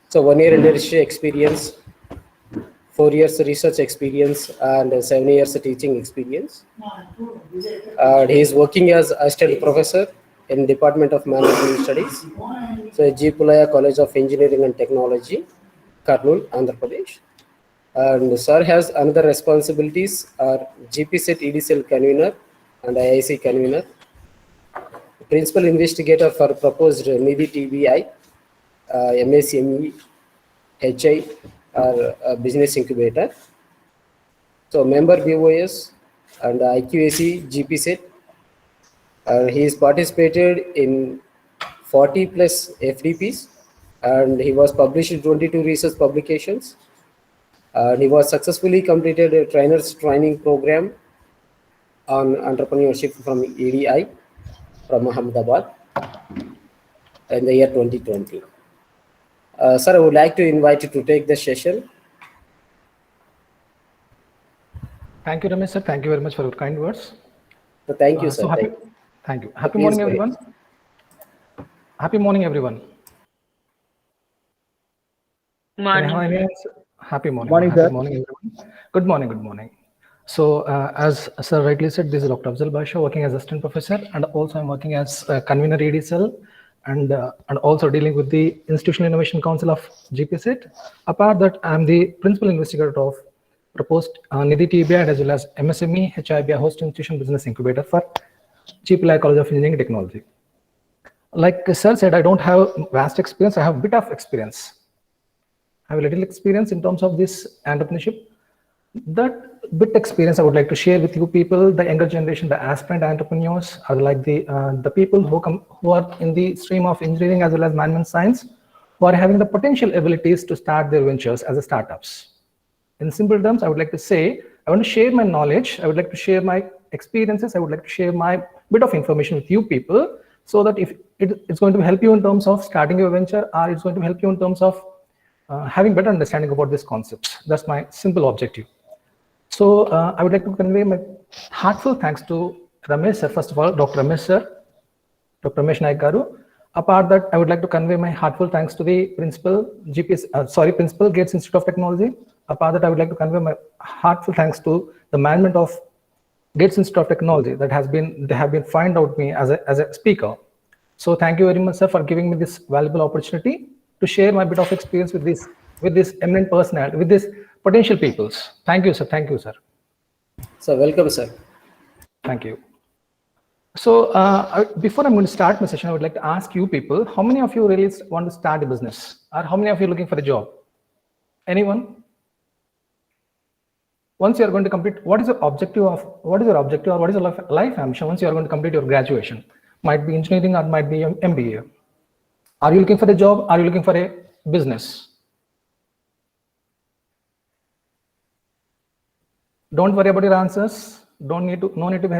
So 1 year industry experience, 4 years research experience, and 7 years teaching experience. He is working as assistant professor in Department of Management Studies, so G. Pulaya College of Engineering and Technology, Kurnool, Andhra Pradesh. And sir has another responsibilities are GP-Set EDCL convener and IIC convener, principal investigator for proposed Nidhi TBI, MSME, HI, or business incubator. So member BOS and IQAC GP-Set. He has participated in 40 plus FDPs, and he was published in 22 research publications. He was successfully completed a trainer's training program on entrepreneurship from EDI from Ahmedabad in the year 2020. Sir, I would like to invite you to take the session. Thank you, Ramesh sir. Thank you very much for your kind words. So thank you, sir. Thank you. Happy morning, everyone. Happy morning, everyone. Morning. Happy morning. Morning, Happy sir. morning, everyone. Good morning. Good morning. So, as sir rightly said, this is Dr. Afzal Basha, working as assistant professor, and also I'm working as convener EDCL, and also dealing with the Institutional Innovation Council of GP-Set. Apart that, I'm the principal investigator of proposed Nidhi TBI as well as MSME HIBI Host Institution Business Incubator for G. Pulaya College of Engineering and Technology. Like sir said, I don't have vast experience. I have a bit of experience. I have a little experience in terms of this entrepreneurship. That bit experience I would like to share with you people, the younger generation, the aspirant entrepreneurs, are like the people who are in the stream of engineering as well as management science, who are having the potential abilities to start their ventures as a startups. In simple terms, I would like to say, I want to share my knowledge. I would like to share my experiences. I would like to share my bit of information with you people, so that if it's going to help you in terms of starting your venture, or it's going to help you in terms of having better understanding about these concepts. That's my simple objective. So I would like to convey my heartfelt thanks to Ramesh sir. First of all, Dr. Ramesh sir, Dr. Ramesh Naik Garu. Apart that, I would like to convey my heartfelt thanks to the principal Principal Gates Institute of Technology. Apart that, I would like to convey my heartfelt thanks to the management of Gates Institute of Technology they have been find out me as a speaker. So thank you very much, sir, for giving me this valuable opportunity to share my bit of experience with this eminent personality, with these potential peoples. Thank you, sir. Thank you, sir. So welcome, sir. Thank you. So before I'm going to start my session, I would like to ask you people, how many of you really want to start a business, or how many of you are looking for a job? Anyone? Once you are going to complete, what is your objective or what is your life ambition once you are going to complete your graduation? Might be engineering or might be MBA. Are you looking for a job? Are you looking for a business? Don't worry about your answers. No need to be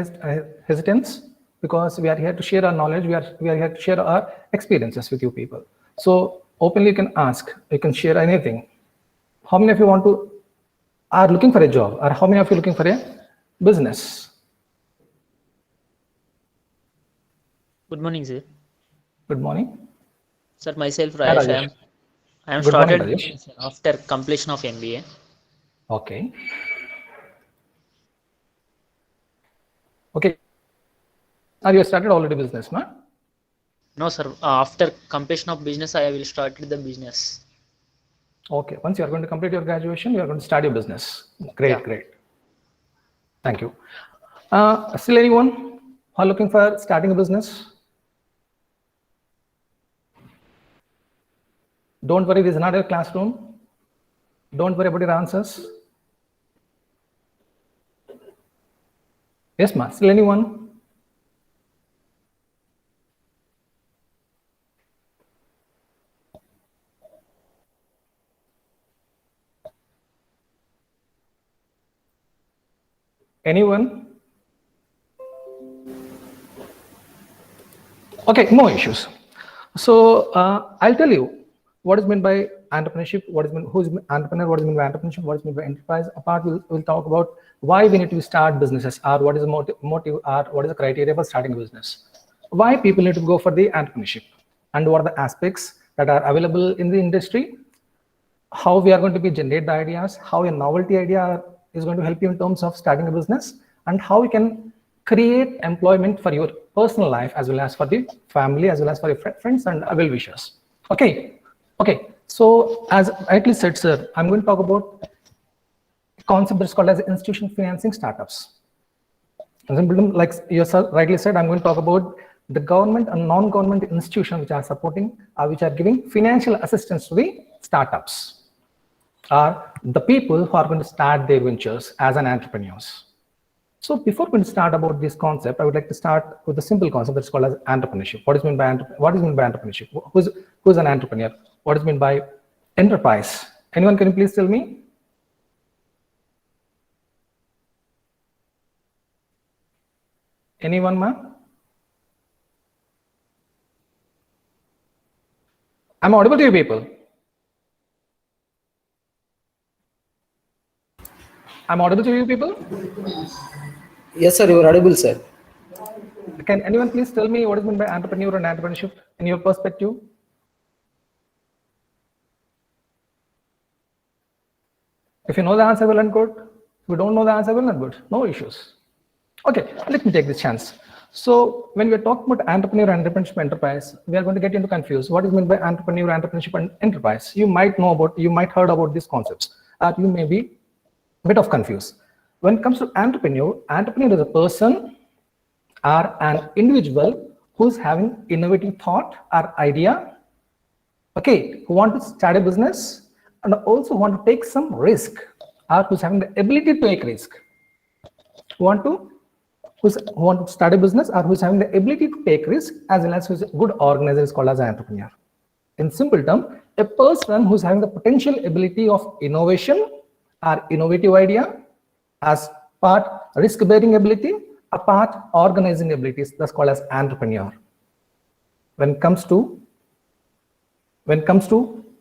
hesitant, because we are here to share our knowledge. We are here to share our experiences with you people. So openly you can ask, you can share anything. How many of you are looking for a job, or how many of you are looking for a business? Good morning, sir. Good morning. Sir, myself Rajesh. I am started after completion of MBA. Okay. Okay. Are you started already business, man? No, sir. After completion of business, I will start the business. Okay. Once you are going to complete your graduation, you are going to start your business. Great, yeah. Great. Thank you. Still anyone who are looking for starting a business? Don't worry, this is not a classroom. Don't worry about your answers. Yes, ma'am. Still anyone? Anyone? Okay, no issues. So I'll tell you what is meant by entrepreneurship, who is entrepreneur, what is meant by entrepreneurship, what is meant by enterprise. Apart, we'll talk about why we need to start businesses, or what is the motive, or what is the criteria for starting a business. Why people need to go for the entrepreneurship, and what are the aspects that are available in the industry how we are going to be generate the ideas, how a novelty idea is going to help you in terms of starting a business, and how you can create employment for your personal life as well as for the family, as well as for your friends and well-wishers. Okay. So as rightly said, sir, I'm going to talk about a concept that's called as institutional financing startups. Like you rightly said, I'm going to talk about the government and non-government institutions which are supporting, which are giving financial assistance to the startups, are the people who are going to start their ventures as an entrepreneurs. So before we start about this concept, I would like to start with a simple concept that's called as entrepreneurship. What is meant by entrepreneurship? Who's an entrepreneur? What is meant by enterprise? Anyone can you please tell me? Anyone, ma'am? I'm audible to you people. I'm audible to you people? Yes, sir, you are audible, sir. Can anyone please tell me what is meant by entrepreneur and entrepreneurship in your perspective? If you know the answer, well and good. If you don't know the answer, well and good. No issues. Okay, let me take this chance. So when we're talking about entrepreneur, entrepreneurship, enterprise, we are going to get into confused. What is meant by entrepreneur, entrepreneurship, and enterprise? You might heard about these concepts. You may be a bit of confused. When it comes to entrepreneur is a person or an individual who's having innovative thought or idea, okay, who want to start a business and also want to take some risk, or who's having the ability to take risk. Who want to start a business or who's having the ability to take risk, as well as who's a good organizer is called as an entrepreneur. In simple term, a person who's having the potential ability of innovation or innovative idea, as part risk-bearing ability, a part organizing abilities, that's called as entrepreneur. When it comes to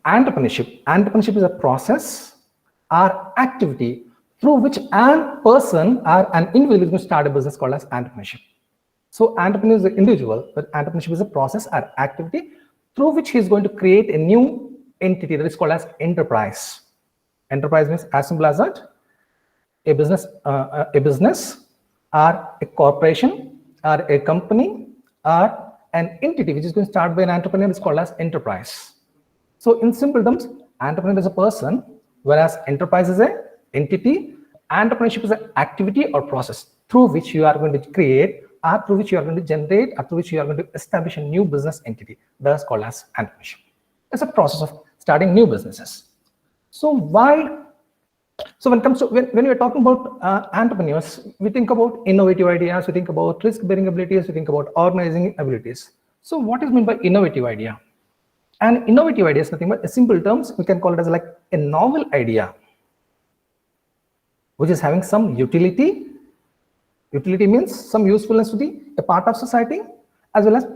entrepreneurship is a process or activity through which a person or an individual is going to start a business called as entrepreneurship. So entrepreneur is an individual, but entrepreneurship is a process or activity through which he is going to create a new entity that is called as enterprise. Enterprise means as simple as that. A business or a corporation or a company or an entity which is going to start by an entrepreneur is called as enterprise. So in simple terms, entrepreneur is a person, whereas enterprise is an entity. Entrepreneurship is an activity or process through which you are going to create, or through which you are going to generate, or through which you are going to establish a new business entity. That's called as entrepreneurship. It's a process of starting new businesses. So when we are talking about entrepreneurs, we think about innovative ideas, we think about risk-bearing abilities, we think about organizing abilities. So what is meant by innovative idea? And innovative idea is nothing but, in simple terms, we can call it as like a novel idea, which is having some utility. Utility means some usefulness to a part of society, as well as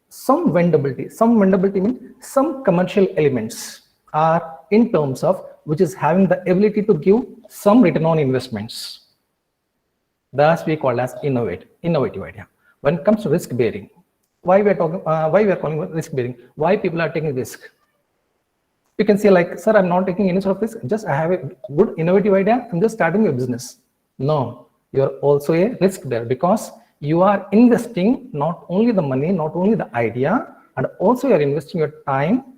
some vendability. Some vendability means some commercial elements are in terms of which is having the ability to give some return on investments. Thus we call as innovative idea. When it comes to risk bearing, why we are calling it risk bearing? Why people are taking risk? You can say like, sir, I'm not taking any sort of risk. Just I have a good innovative idea. I'm just starting a business. No, you're also a risk bearer, because you are investing not only the money, not only the idea, and also you're investing your time,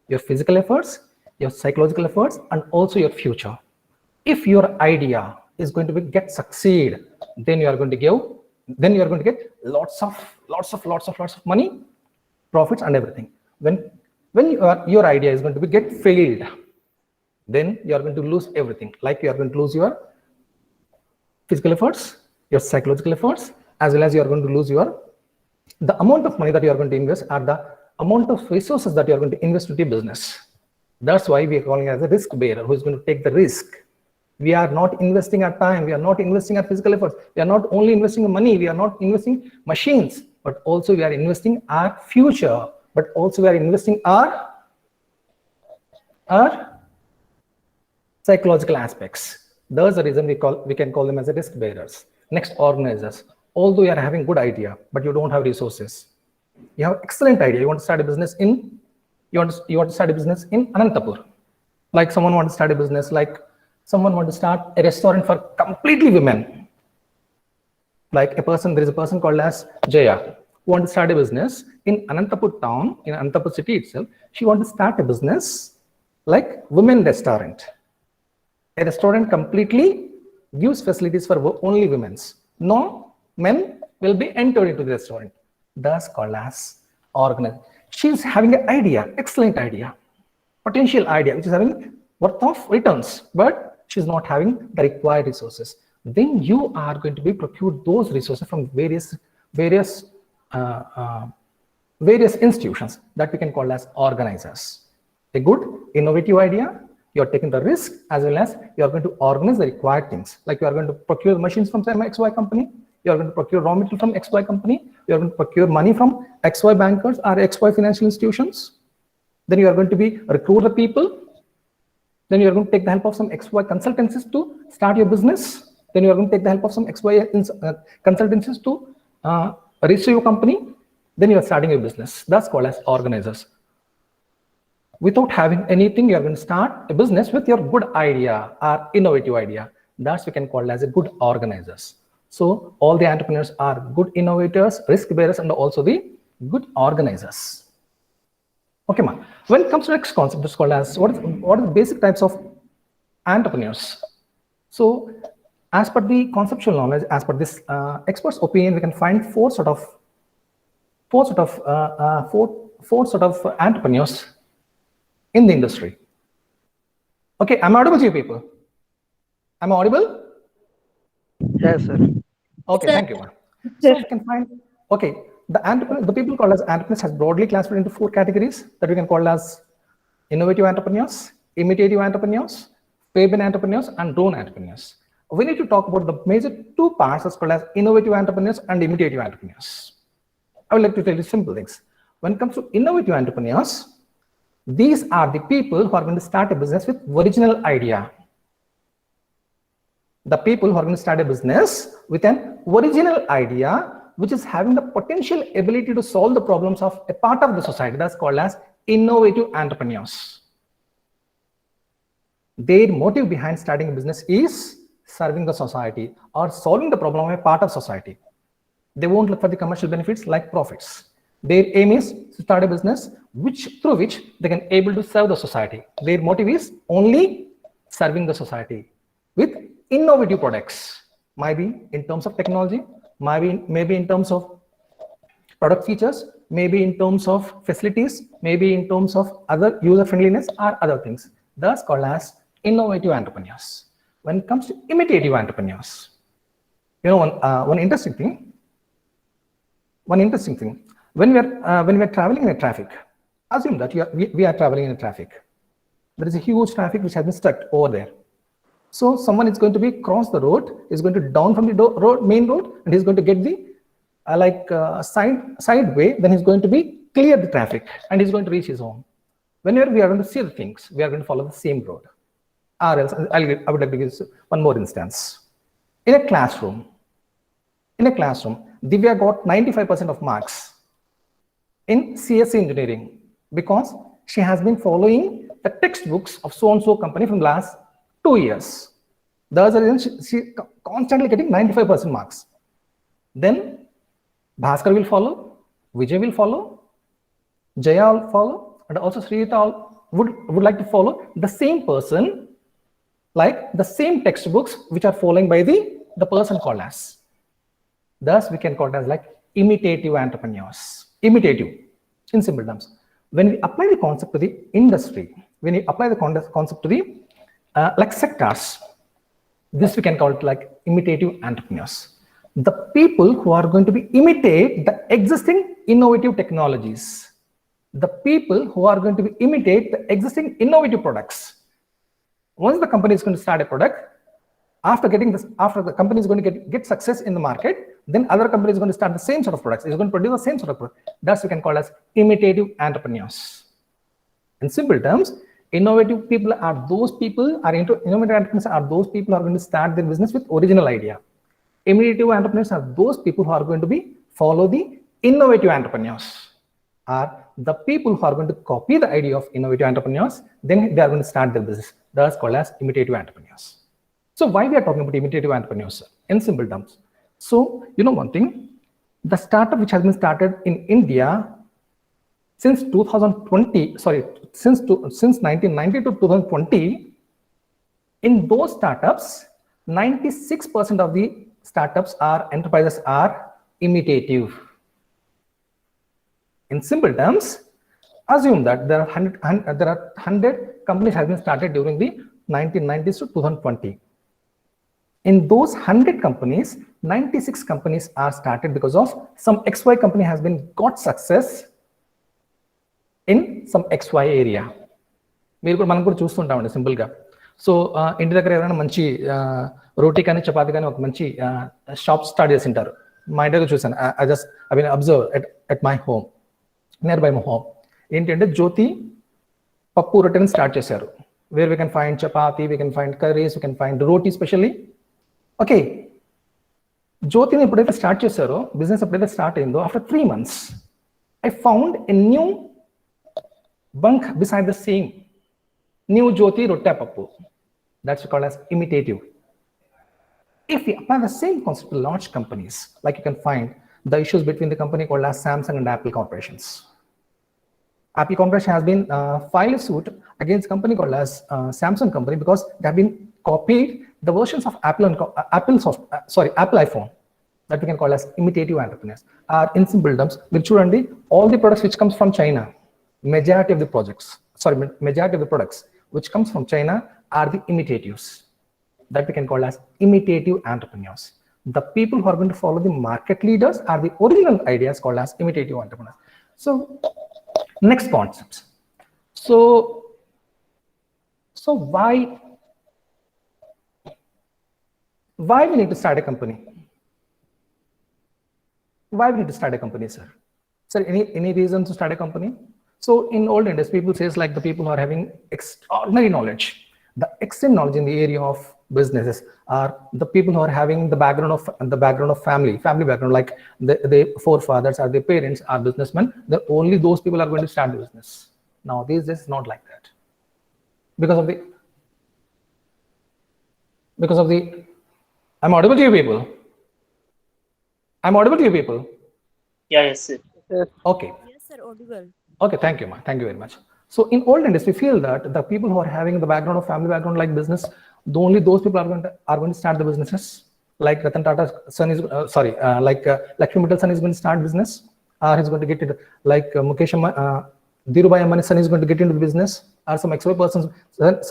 your physical efforts, your psychological efforts, and also your future. If your idea is going to get succeed, then you are going to get lots of money, profits, and everything. When your idea is going to get failed, then you are going to lose everything. Like you are going to lose your physical efforts, your psychological efforts, as well as you are going to lose the amount of money that you are going to invest, or the amount of resources that you are going to invest into business. That's why we are calling it as a risk bearer, who is going to take the risk. We are not investing our time, we are not investing our physical efforts, we are not only investing money, we are not investing machines, but also we are investing our future, but also we are investing our psychological aspects. That's the reason we can call them as a risk bearers. Next, organizers. Although you are having good idea, but you don't have resources. You have excellent idea. You want to start a business in Anantapur. Like someone wants to start a business, like someone wants to start a restaurant for completely women. Like there is a person called as Jaya who wants to start a business in Anantapur town, in Anantapur city itself. She wants to start a business like women restaurant. A restaurant completely gives facilities for only women's. No men will be entered into the restaurant. Thus called as organized. She's having an idea, excellent idea, potential idea, which is having worth of returns, but she's not having the required resources. Then you are going to be procured those resources from various institutions that we can call as organizers. A good innovative idea, you're taking the risk, as well as you're going to organize the required things. Like you are going to procure machines from some XY company, you're going to procure raw material from XY company, you're going to procure money from XY bankers or XY financial institutions. Then you are going to be recruit the people. Then you are going to take the help of some XY consultancies to start your business. Then you are going to take the help of some XY consultancies to register your company. Then you are starting your business. That's called as organizers. Without having anything, you are going to start a business with your good idea or innovative idea. That's we can call as a good organizers. So all the entrepreneurs are good innovators, risk bearers, and also the good organizers. Okay, ma. When it comes to next concept, it's called as what are the basic types of entrepreneurs? So as per the conceptual knowledge, as per this expert's opinion, we can find four sort of entrepreneurs in the industry. Okay, am I audible to you people? Am I audible? Yes, sir. Okay, Sir. thank you. So we can find, okay, the people called as entrepreneurs has broadly classified into four categories that we can call as innovative entrepreneurs, imitative entrepreneurs, Fabian entrepreneurs, and drone entrepreneurs. We need to talk about the major two parts as called as innovative entrepreneurs and imitative entrepreneurs. I would like to tell you simple things. When it comes to innovative entrepreneurs, these are the people who are going to start a business with original idea. The people who are going to start a business with an original idea, which is having the potential ability to solve the problems of a part of the society. That's called as innovative entrepreneurs. Their motive behind starting a business is serving the society or solving the problem of a part of society. They won't look for the commercial benefits like profits. Their aim is to start a business through which they can able to serve the society. Their motive is only serving the society with innovative products, maybe in terms of technology, maybe in terms of product features, maybe in terms of facilities, maybe in terms of other user friendliness or other things. Thus called as innovative entrepreneurs. When it comes to imitative entrepreneurs, you know, one interesting thing. When we are traveling in a traffic, assume that we are traveling in a traffic. There is a huge traffic which has been stuck over there. So someone is going to be cross the road, is going to down from the main road, and he's going to get the side way. Then he's going to be clear the traffic, and he's going to reach his home. Whenever we are going to see the things, we are going to follow the same road. Or else, I would like to give one more instance. In a classroom, Divya got 95% of marks in CSC engineering because she has been following the textbooks of so-and-so company from last 2 years. That's the reason she constantly getting 95% marks. Then Bhaskar will follow, Vijay will follow, Jaya will follow, and also Srita would like to follow the same person, like the same textbooks which are following by the person called as. Thus, we can call it as like imitative entrepreneurs. Imitative, in simple terms. When we apply the concept to the industry, when we apply the concept to the like sectors, this we can call it like imitative entrepreneurs. The people who are going to be imitate the existing innovative technologies. The people who are going to be imitate the existing innovative products. Once the company is going to start a product, after the company is going to get success in the market, then other company is going to start the same sort of products. It's going to produce the same sort of product. That's we can call as imitative entrepreneurs. In simple terms, innovative people are those people, innovative entrepreneurs are those people who are going to start their business with original idea. Imitative entrepreneurs are those people who are going to follow the innovative entrepreneurs or the people who are going to copy the idea of innovative entrepreneurs, then they are going to start their business. That's called as imitative entrepreneurs. So why we are talking about imitative entrepreneurs? In simple terms. So, you know one thing, the startup which has been started in India since 2020, since 1990 to 2020, in those startups, 96% of the startups enterprises are imitative. In simple terms, assume that there are 100 companies have been started during the 1990s to 2020. In those 100 companies, 96 companies are started because of some XY company has been got success in some XY area. మనం కూడా చూస్తుంటామండి సింపుల్గా. So ఇంటి దగ్గర ఎవరైనా మంచి రోటీ కానీ చపాతి కానీ ఒక మంచి షాప్ స్టార్ట్ చేసి ఉంటారు. మా ఇంటి దగ్గర చూసాను. I mean observe at my home, near by my home. ఏంటంటే జ్యోతి పప్పు రొట్టెని స్టార్ట్ చేశారు. Where we can find chapati, we can find curries, we can find roti specially. Okay, జ్యోతిని ఎప్పుడైతే స్టార్ట్ చేశారో, బిజినెస్ ఎప్పుడైతే స్టార్ట్ అయిందో, after 3 months I found a new bunk beside the same new Jyoti Rotta Pappu. That's called as imitative. If we apply the same concept to large companies, like you can find the issues between the company called as Samsung and Apple corporations. Apple corporation has been filed a suit against a company called as Samsung company because they have been copied the versions of Apple iPhone, that we can call as imitative entrepreneurs. In simple terms, all the products which comes from China, majority of the products which comes from China are the imitatives, that we can call as imitative entrepreneurs. The people who are going to follow the market leaders are the original ideas called as imitative entrepreneurs. So next concepts. So why we need to start a company? Why we need to start a company, sir? Sir, any reason to start a company? So in olden days, people says like the people who are having extraordinary knowledge, the extent knowledge in the area of businesses are the people who are having the background of family background, like the forefathers or their parents are businessmen. Then only those people are going to start the business. Now these days, not like that. Because of the I'm audible to you people. I'm audible to you people. Yeah, yes, sir. Okay. Yes, sir, audible. Okay, thank you, ma. Thank you very much. So in olden days, we feel that the people who are having the background of family background like business, only those people are going to start the businesses. Like Ratan Tata's son is, Lakshmi Mittal's son is going to start business. He's going to get it. Like Mukesh Dhirubhai Ambani's son is going to get into the business. Or some XY person's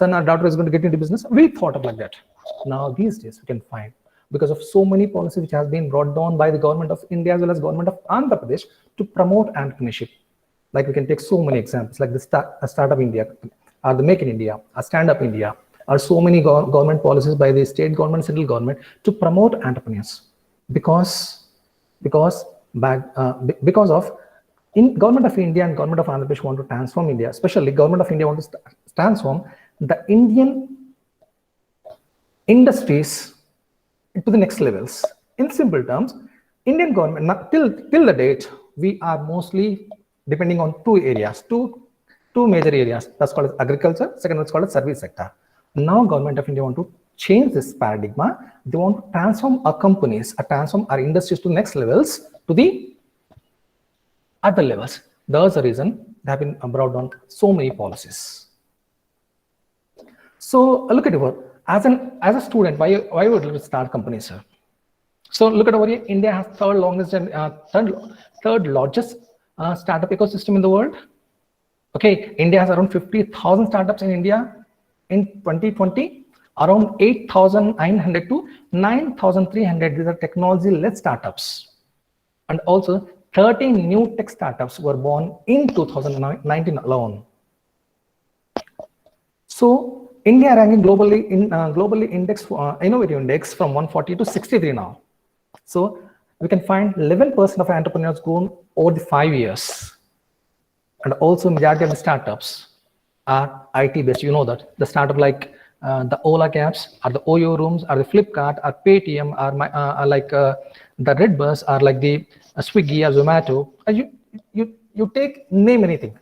son or daughter is going to get into business. We thought of like that. Now these days we can find, because of so many policies which has been brought down by the government of India as well as government of Andhra Pradesh to promote entrepreneurship. Like we can take so many examples, like the Startup India, or the Make in India, or Stand Up India, or so many government policies by the state government, central government to promote entrepreneurs. Because of in government of India and government of Andhra Pradesh want to transform India, especially government of India want to transform the Indian industries to the next levels. In simple terms, Indian government till the date, we are mostly depending on two major areas. That's called as agriculture. Second one is called as service sector. Now government of India want to change this paradigm. They want to transform our companies, transform our industries to next levels, to the other levels. That's the reason they have been brought down so many policies. So look at it. As a student, why would you start companies, sir? So look at over here. India has third largest startup ecosystem in the world. Okay, India has around 50,000 startups in India in 2020. Around 8,900 to 9,300 these are technology-led startups, and also 13 new tech startups were born in 2019 alone. So India ranking globally in innovative index from 140 to 63 now. So we can find 11% of entrepreneurs grown over the 5 years, and also majority of the startups are IT based. You know that the startup like the Ola cabs, or the Oyo rooms, or the Flipkart, or Paytm, or the Redbus, or like the Swiggy or Zomato. You take name anything.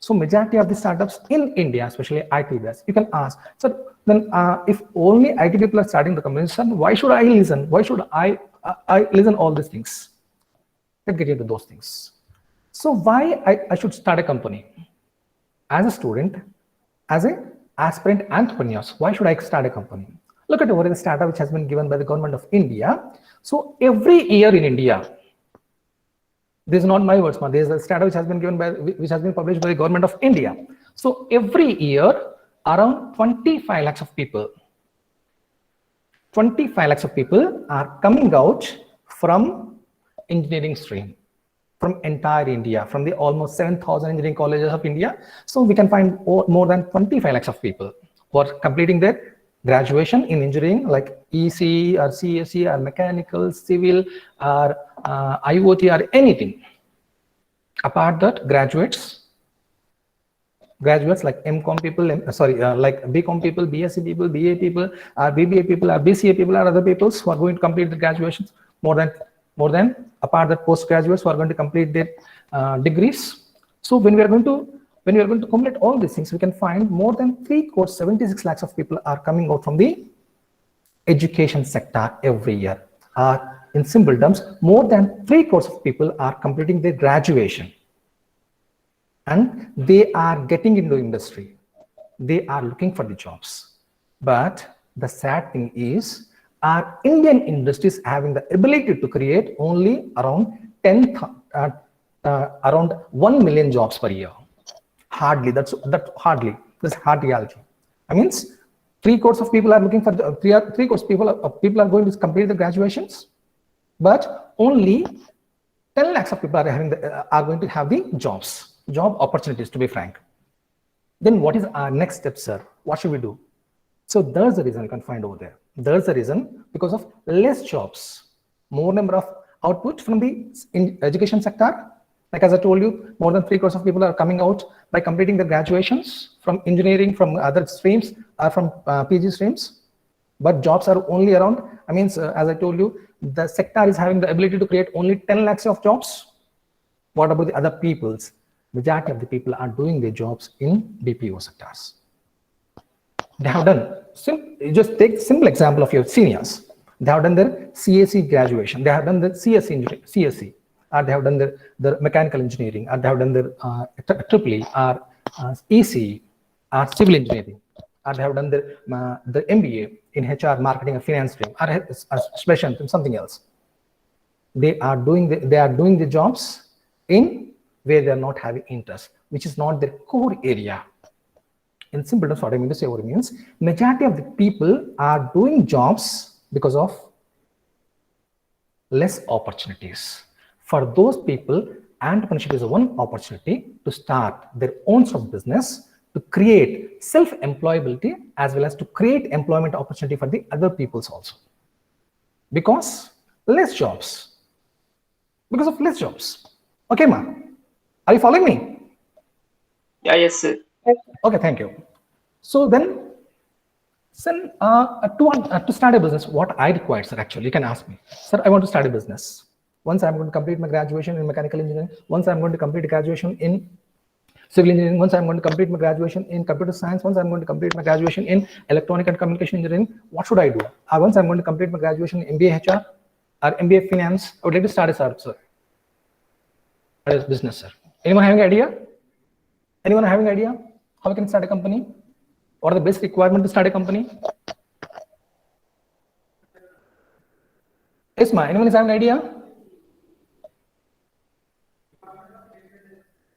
So majority of the startups in India, especially IT based, you can ask, so then if only IT people are starting the company, so why should I listen? Why should I listen all these things? Let's get into those things. So why I should start a company? As a student, as an aspirant entrepreneur, why should I start a company? Look at what is the startup which has been given by the government of India. So every year in India, this is not my words, man. This is a startup which has been given by, which has been published by the government of India. So every year, around 25 lakhs of people, 25 lakhs of people are coming out from engineering stream, from entire India, from the almost 7,000 engineering colleges of India. So we can find more than 25 lakhs of people who are completing their graduation in engineering, like EC or CSE or mechanical, civil or IoT or anything. Apart that, graduates like MCom people, like BCom people, BSc people, BA people, or BBA people, or BCA people, or other people who are going to complete the graduations. More than apart that, postgraduates who are going to complete their degrees. So when we are going to complete all these things, we can find more than 3 crores 76 lakhs of people are coming out from the education sector every year. In simple terms, more than 3 crores of people are completing their graduation, and they are getting into industry. They are looking for the jobs. But the sad thing is, our Indian industries having the ability to create only around around 1 million jobs per year. Hardly. That's hard reality. I mean, 3 crores of people are looking for 3 crores people are going to complete the graduations, but only 10 lakhs of people are going to have the job opportunities, to be frank. Then what is our next step, sir? What should we do? So there's the reason you can find over there. There's the reason because of less jobs, more number of output from the education sector. Like as I told you, more than 3 crores of people are coming out by completing their graduations from engineering, from other streams, or from PG streams. But jobs are only around, as I told you, the sector is having the ability to create only 10 lakhs of jobs. What about the other peoples? Majority of the people are doing their jobs in BPO sectors. They have done, just take simple example of your seniors. They have done their CSE graduation. They have done the CSE, or they have done their mechanical engineering, or they have done their EEE, or EC, or civil engineering, or they have done their MBA in HR, marketing, or finance stream, or special in something else. They are doing the jobs in where they are not having interest, which is not their core area. In simple terms, what I mean to say over means, majority of the people are doing jobs because of less opportunities. For those people, entrepreneurship is one opportunity to start their own sort of business, to create self-employability, as well as to create employment opportunity for the other peoples also. Because less jobs. Because of less jobs. Okay, ma? Are you following me? Yeah, yes, sir. Okay, thank you. So then, to start a business, what I require, sir, actually, you can ask me, sir, I want to start a business. Once I'm going to complete my graduation in mechanical engineering, once I'm going to complete a graduation in civil engineering, once I'm going to complete my graduation in computer science, once I'm going to complete my graduation in electronic and communication engineering, what should I do? Once I'm going to complete my graduation in MBA HR or MBA finance, I would like to start a startup, sir. A business, sir. Anyone having idea? Anyone having idea how we can start a company? What are the basic requirements to start a company? Yes, ma. Anyone is having an idea?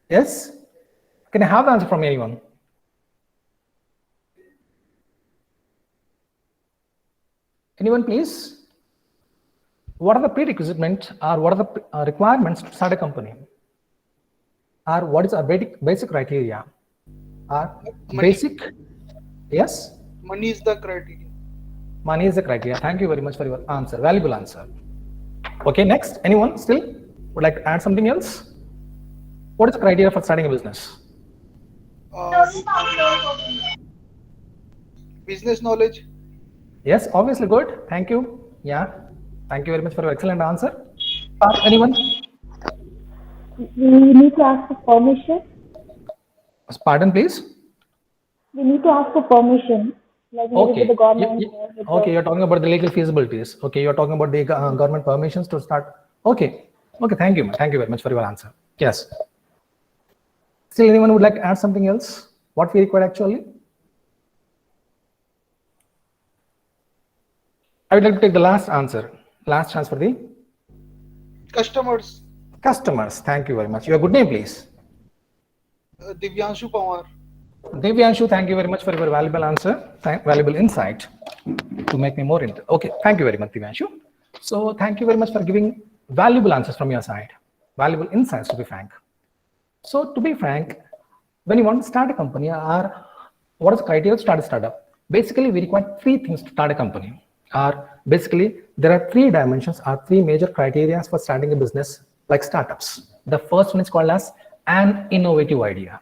Yes? Can I have the answer from anyone? Anyone, please? What are the prerequisites or what are the requirements to start a company? Or what is our basic criteria? Basic? Yes? Money is the criteria. Money is the criteria. Thank you very much for your answer. Valuable answer. Okay, next. Anyone still would like to add something else? What is the criteria for starting a business? Business knowledge. Yes, obviously good. Thank you. Yeah. Thank you very much for your excellent answer. Anyone? We need to ask for permission. Pardon, please. We need to ask for permission, like maybe with the Okay. government. Or with Okay, you're talking about the legal feasibilities. Okay, you're talking about the government permissions to start. Okay. Okay, thank you. Thank you very much for your answer. Yes. Still, anyone would like to add something else? What we require actually? I would like to take the last answer. Last chance for the Customers. customers. Thank you very much. Your good name, please. Divyanshu Pawar. Divyanshu, thank you very much for your valuable answer, valuable insight to make me more into. Okay, thank you very much, Divyanshu. So thank you very much for giving valuable answers from your side, valuable insights to be frank. So to be frank, when you want to start a company, or what is the criteria to start a startup? Basically, we require three things to start a company. Basically, there are three dimensions or three major criteria for starting a business like startups. The first one is called as an innovative idea.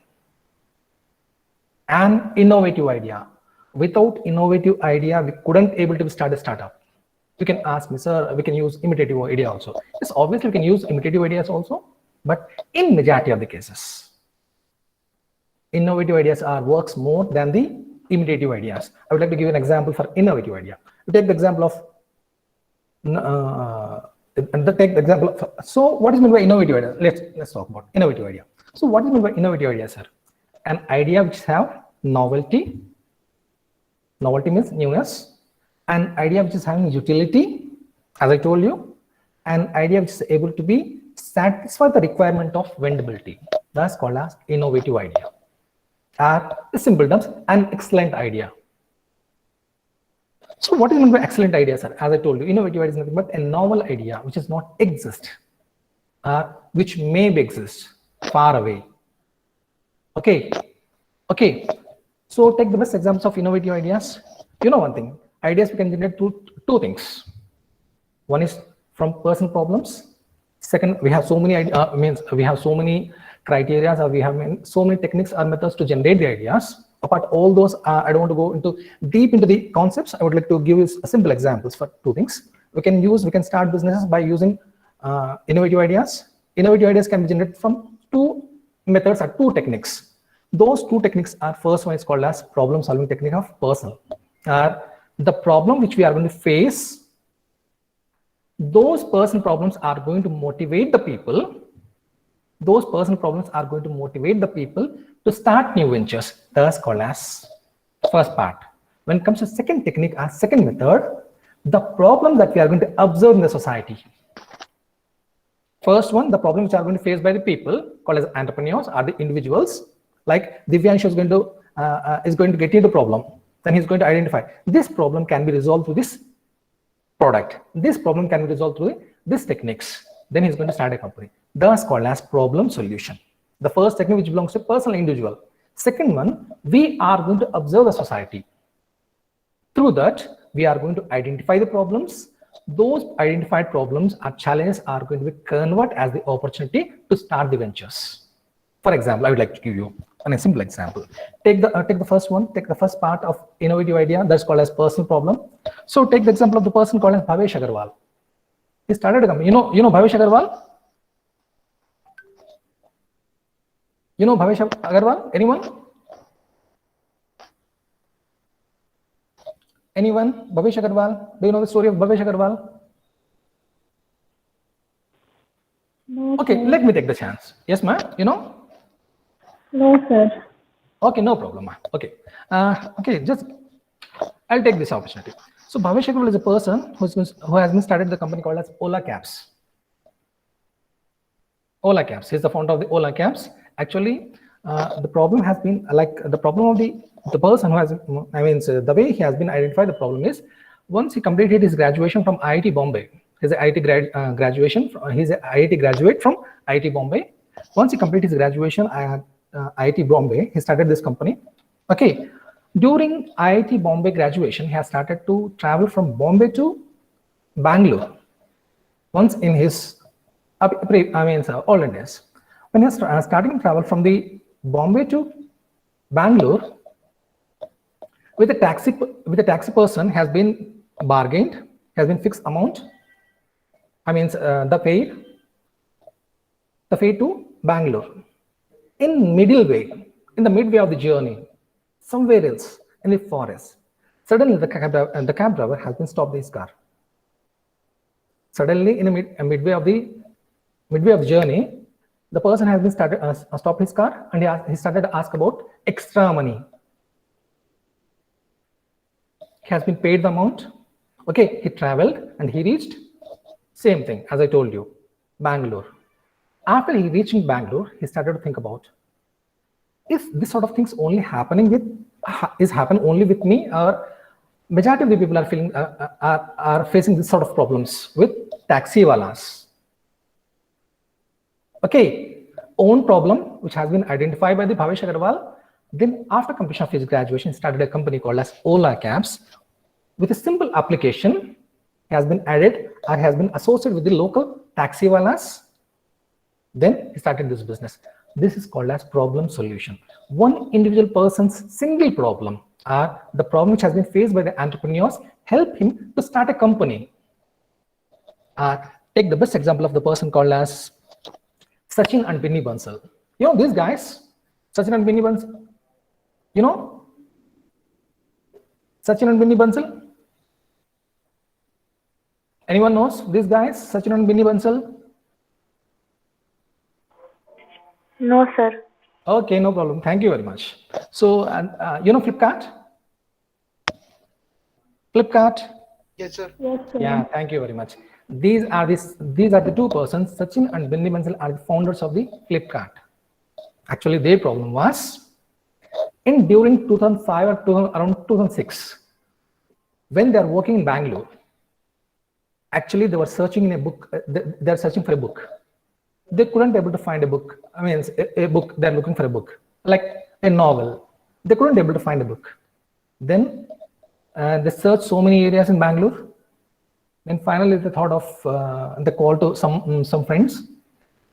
An innovative idea. Without innovative idea, we couldn't able to start a startup. You can ask me, sir, we can use imitative idea also. Yes, obviously we can use imitative ideas also, but in majority of the cases, innovative ideas works more than the imitative ideas. I would like to give an example for innovative idea. You take the example of so what is meant by innovative idea? Let's talk about innovative idea. So what is meant by innovative idea, sir? An idea which have novelty. Novelty means newness. An idea which is having utility, as I told you. An idea which is able to be satisfy the requirement of vendability. That's called as innovative idea. In simple terms, an excellent idea. So what is meant by excellent idea, sir? As I told you, innovative idea is nothing but a novel idea which does not exist, which may exist far away. Okay. So take the best examples of innovative ideas. You know one thing, ideas we can generate two things. One is from personal problems. Second, we have so many we have so many criteria, or we have so many techniques or methods to generate the ideas. Apart all those, I don't want to go deep into the concepts. I would like to give you simple examples for two things. We can start businesses by using innovative ideas. Innovative ideas can be generated from two methods or two techniques. Those two techniques are, first one is called as problem solving technique of person. The problem which we are going to face, those person problems are going to motivate the people. Those person problems are going to motivate the people to start new ventures. That's called as first part. When it comes to second technique or second method, the problem that we are going to observe in the society. First one, the problems which are going to face by the people called as entrepreneurs or the individuals. Like Divyanshu is going to get into the problem. Then he's going to identify this problem can be resolved through this product. This problem can be resolved through these techniques. Then he's going to start a company. That's called as problem solution. The first technique which belongs to personal individual. Second one, we are going to observe the society. Through that, we are going to identify the problems. Those identified problems or challenges are going to be converted as the opportunity to start the ventures. For example, I would like to give you a simple example. Take the first one. Take the first part of innovative idea. That's called as personal problem. So take the example of the person called as Bhavesh Agarwal. He started a company. You know Bhavesh Agarwal? You know Bhavesh Agarwal? Anyone? Anyone? Bhavesh Agarwal? Do you know the story of Bhavesh Agarwal? No, okay, sir. let me take the chance. Yes, ma'am. You know? No, sir. Okay, no problem, ma'am. Okay. Okay, just I'll take this opportunity. So Bhavesh Agarwal is a person who has been started the company called as Ola Cabs. Ola Cabs. He's the founder of the Ola Cabs. Actually, the problem has been the problem of the person who has, the way he has been identified the problem is, once he completed his graduation from IIT Bombay, he's an IIT graduation. He's an IIT graduate from IIT Bombay. Once he completed his graduation at IIT Bombay, he started this company. Okay, during IIT Bombay graduation, he has started to travel from Bombay to Bangalore. Once in his olden days, when he was starting to travel from the Bombay to Bangalore, with a taxi person has been bargained, has been fixed amount. The fare to Bangalore. In the midway of the journey, somewhere else in the forest, suddenly the cab driver has been stopped his car. Suddenly, in the midway of the journey, the person has been stopped his car, and he started to ask about extra money. He has been paid the amount. Okay, he traveled and he reached, same thing as I told you, Bangalore. After he reaching Bangalore, he started to think about, is this sort of things only happening only with me, or majority of the people are facing this sort of problems with taxi walas? Okay, own problem which has been identified by the Bhavesh Agarwal. Then after completion of his graduation, he started a company called as Ola Cabs. With a simple application, he has been added or has been associated with the local taxi walas. Then he started this business. This is called as problem solution. One individual person's single problem, or the problem which has been faced by the entrepreneurs, help him to start a company. Take the best example of the person called as Sachin and Binny Bansal. You know these guys, Sachin and Binny Bansal. You know Sachin and Binny Bansal. Anyone knows these guys, Sachin and Binny Bansal? No, sir. Okay, no problem. Thank you very much. So, you know Flipkart? Flipkart? Yes, sir. Yes, sir. Yeah, thank you very much. These are the two persons, Sachin and Binny Bansal, are the founders of the Flipkart. Actually, their problem was during 2005 or around 2006, when they are working in Bangalore. Actually, they were searching in a book. They are searching for a book. They couldn't be able to find a book. I mean, a book. They're looking for a book, like a novel. They couldn't be able to find a book. Then they searched so many areas in Bangalore. Then finally, they thought of they called to some friends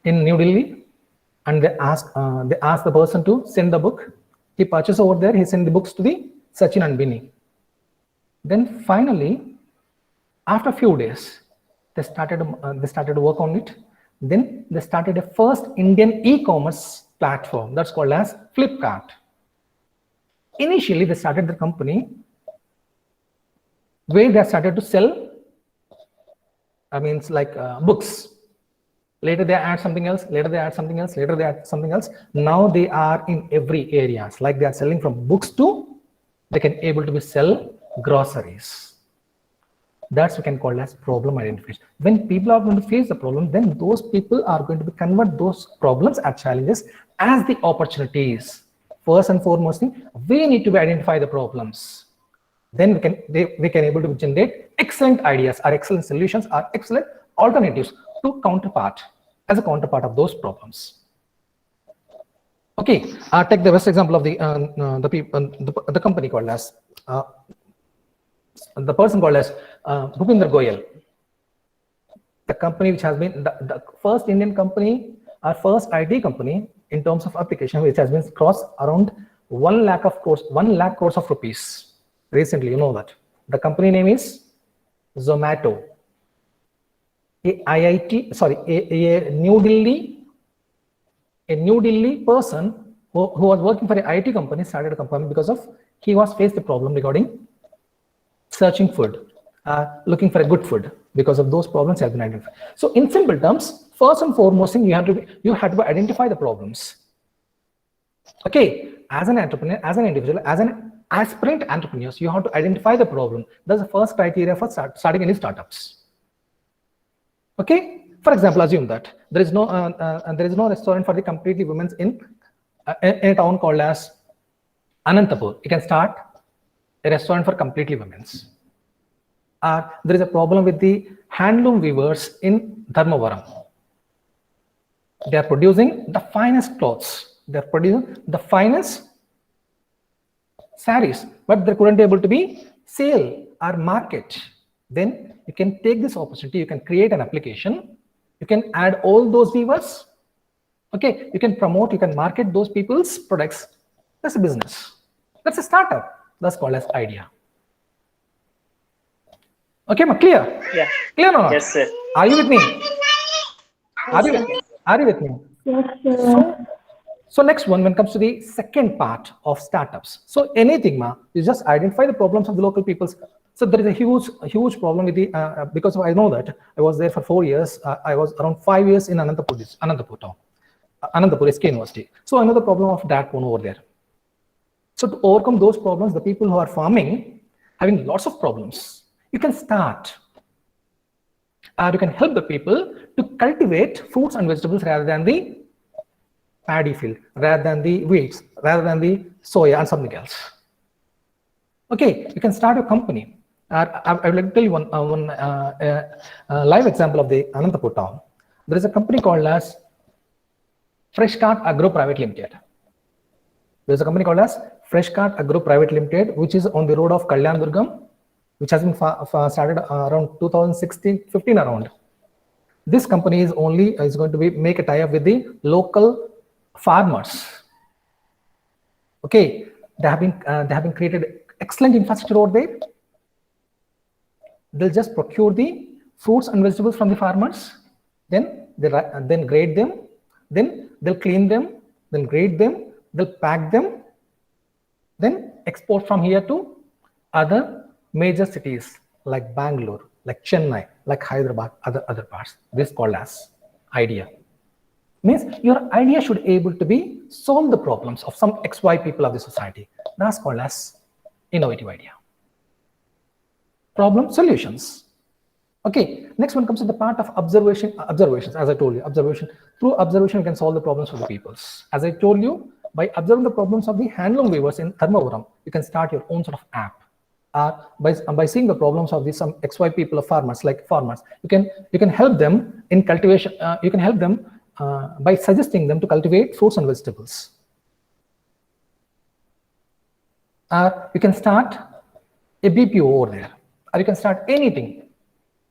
in New Delhi, and they asked the person to send the book. He purchased over there. He sent the books to the Sachin and Binny. Then finally, after a few days, they started to work on it. Then they started a first Indian e-commerce platform that's called as Flipkart. Initially, they started the company where they started to sell, books. Later they add something else. Later they add something else. Later they add something else. Now they are in every area. Like they are selling from books to they can able to be sell groceries. That's what we can call as problem identification. When people are going to face the problem, then those people are going to convert those problems as challenges as the opportunities. First and foremost thing, we need to identify the problems. Then we can able to generate excellent ideas or excellent solutions or excellent alternatives to as a counterpart of those problems. Okay, take the best example of the company called as the person called as Bhupinder Goyal. The company which has been the first Indian company or first IT company in terms of application, which has been crossed around 1 lakh crores of rupees recently. You know that the company name is Zomato. A New Delhi person who was working for an IT company started a company because of he was faced a problem regarding searching food, looking for a good food. Because of those problems have been identified. So in simple terms, first and foremost thing, you have to identify the problems. Okay, as an entrepreneur, as an individual, as an aspirant entrepreneur, you have to identify the problem. That's the first criteria for starting any startups. Okay, for example, assume that there is no restaurant for the completely women's in a town called as Anantapur. You can start a restaurant for completely women's. There is a problem with the handloom weavers in Dharmavaram. They are producing the finest clothes. They are producing the finest saris, but they couldn't be able to be sale or market. Then you can take this opportunity. You can create an application. You can add all those weavers. Okay, you can promote. You can market those people's products. That's a business. That's a startup. That's called as idea. Okay, clear? Yeah. Clear or not? Yes, sir. Are you with me? Yes, Are you with me? Yes, sir. So next one, when it comes to the second part of startups. So anything, you just identify the problems of the local peoples. So there is a huge problem with the, because I know that I was there for 4 years. I was around 5 years in Anantapur town, Anantapur SK University. So I know the problem of that one over there. So to overcome those problems, the people who are farming, having lots of problems, you can start, or you can help the people to cultivate fruits and vegetables rather than the paddy field, rather than the wheats, rather than the soya and something else. Okay, you can start a company. I would like to tell you one live example of the Anantapur town. There is a company called as Fresh Cart Agro Private Limited. There's a company called as Fresh Cart Agro Private Limited, which is on the road of Kalyan Durgam, which has been started around 2016-15 around. This company is going to make a tie-up with the local farmers. Okay, they have been created excellent infrastructure over there. They'll just procure the fruits and vegetables from the farmers, then grade them, then they'll clean them, then grade them, they'll pack them, then export from here to other major cities like Bangalore, like Chennai, like Hyderabad, other parts. This is called as idea. Means your idea should able to be solve the problems of some XY people of the society. That's called as innovative idea. Problem solutions. Okay, next one comes to the part of observations. As I told you, through observation you can solve the problems of the peoples. As I told you, by observing the problems of the handloom weavers in Dharmavaram, you can start your own sort of app. By seeing the problems of some XY people of farmers, you can help them in cultivation. You can help them by suggesting them to cultivate fruits and vegetables. You can start a BPO over there, or you can start anything,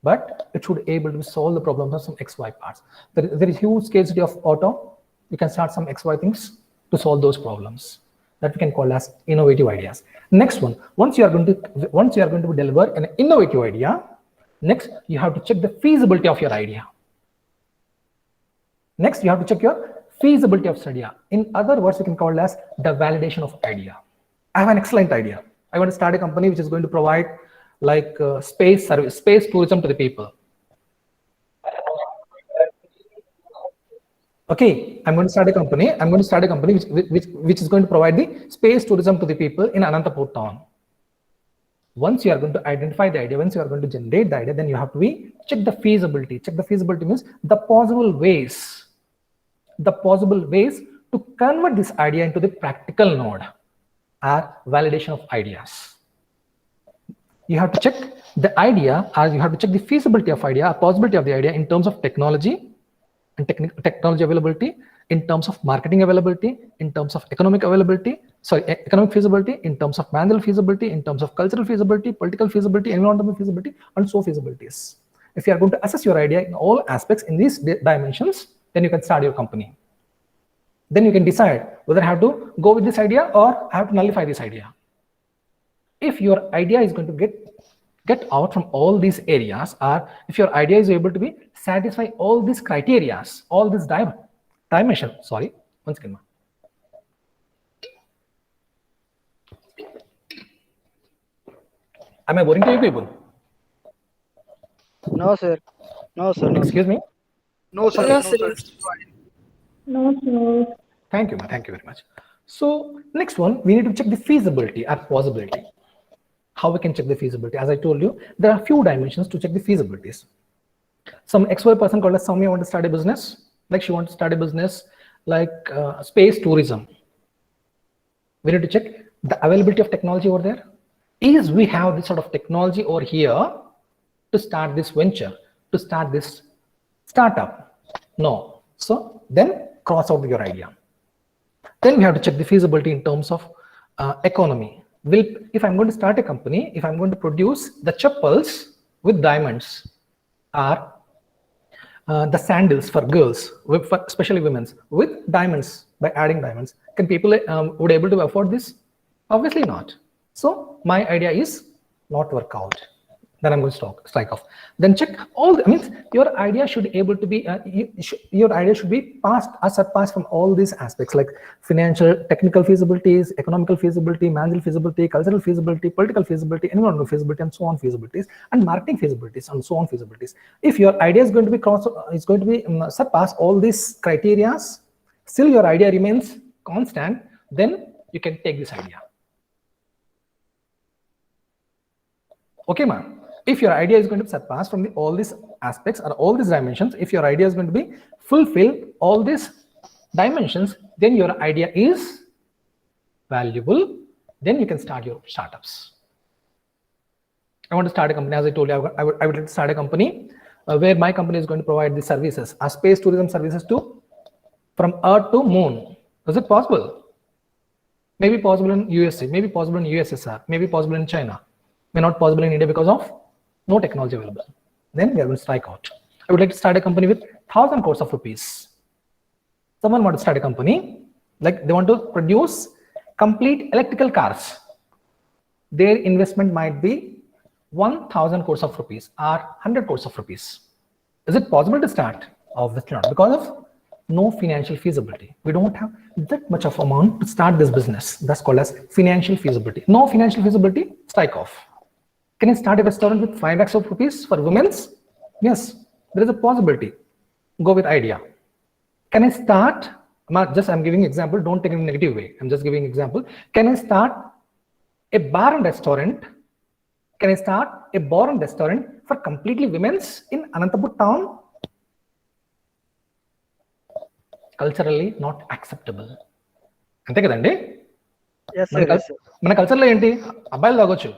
but it should able to solve the problems of some XY parts. There is huge scarcity of auto. You can start some XY things to solve those problems. That we can call as innovative ideas. Next one, once you are going to deliver an innovative idea, next you have to check the feasibility of your idea. Next, you have to check your feasibility of idea. In other words, you can call it as the validation of idea. I have an excellent idea. I want to start a company which is going to provide like space tourism to the people. Okay, I'm going to start a company which is going to provide the space tourism to the people in Anantapur town. Once you are going to identify the idea, once you are going to generate the idea, then you have to check the feasibility. Check the feasibility means the possible ways to convert this idea into the practical node are validation of ideas. You have to check the idea, or you have to check the feasibility of idea, or possibility of the idea in terms of technology and technology availability, in terms of marketing availability, in terms of economic feasibility, in terms of manual feasibility, in terms of cultural feasibility, political feasibility, environmental feasibility, and so feasibilities. If you are going to assess your idea in all aspects in these dimensions, then you can start your company. Then you can decide whether I have to go with this idea or I have to nullify this idea. If your idea is going to get out from all these areas, or if your idea is able to be satisfy all these criteria, all these dimension. Sorry, once again. Am I boring to you people? No, sir. No, sir. No, Excuse me? No, sir. No, sir. It's fine. No, sir. Thank you, thank you very much. So next one, we need to check the feasibility or possibility. How we can check the feasibility? As I told you, there are a few dimensions to check the feasibilities. Some XY person called as Soumya want to start a business, like she wants to start a business like space tourism. We need to check the availability of technology over there. Is we have this sort of technology over here to start this venture, to start this startup? No. So then cross out your idea. Then we have to check the feasibility in terms of economy. If I'm going to start a company, if I'm going to produce the chappals with diamonds, or the sandals for girls, for especially women's, with diamonds, by adding diamonds, can people would able to afford this? Obviously not. So my idea is not work out. then I'm going to strike off. Then check all. Your idea should be able to be your idea should be passed or surpassed from all these aspects like financial, technical feasibilities, economical feasibility, managerial feasibility, cultural feasibility, political feasibility, environmental feasibility, and so on feasibilities, and marketing feasibilities, and so on feasibilities. If your idea is going to be surpass all these criteria, still your idea remains constant, then you can take this idea. Okay, ma'am. If your idea is going to be surpassed from all these aspects or all these dimensions, if your idea is going to be fulfill all these dimensions, then your idea is valuable. Then you can start your startups. I want to start a company. As I told you, I would like to start a company where my company is going to provide the services, space tourism services from Earth to Moon. Is it possible? Maybe possible in USA, maybe possible in USSR, maybe possible in China. May not possible in India because of no technology available. Then we are going to strike out. I would like to start a company with 1,000 crores of rupees. Someone want to start a company, like they want to produce complete electrical cars. Their investment might be 1,000 crores of rupees or 100 crores of rupees. Is it possible to start? Obviously not, because of no financial feasibility. We don't have that much of amount to start this business. That's called as financial feasibility. No financial feasibility, strike off. Can I start a restaurant with 5 lakhs of rupees for women's? Yes, there is a possibility. Go with idea. Can I start? I'm giving example. Don't take it in a negative way. I'm just giving example. Can I start a bar and restaurant? Can I start a bar and restaurant for completely women's in Anantapur town? Culturally not acceptable. అంతే కదండి. మన కల్చర్లో ఏంటి, అబ్బాయిలు తాగొచ్చు,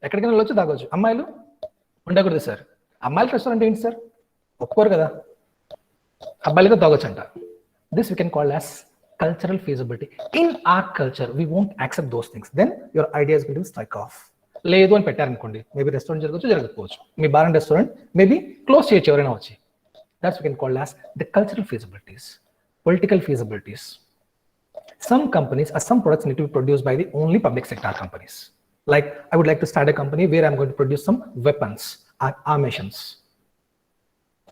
ఎక్కడికైనా వెళ్ళొచ్చు, తాగొచ్చు, అమ్మాయిలు ఉండకూడదు సార్. అమ్మాయిల రెస్టారెంట్ ఏంటి సార్, ఒప్పుకోరు కదా, అబ్బాయిలతో తాగొచ్చు అంట. This we can call as cultural feasibility. In our culture, we won't accept those things. Then your idea is going to strike off. లేదు అని పెట్టారనుకోండి, మేబీ రెస్టారెంట్ జరగచ్చు, జరగకపోవచ్చు. మీ bar and restaurant maybe close చేయొచ్చు ఎవరైనా వచ్చి. That's we can call as the cultural feasibilities, political feasibilities. Some companies or some products need to be produced by the only public sector companies. Like I would like to start a company where I'm going to produce some weapons or armations.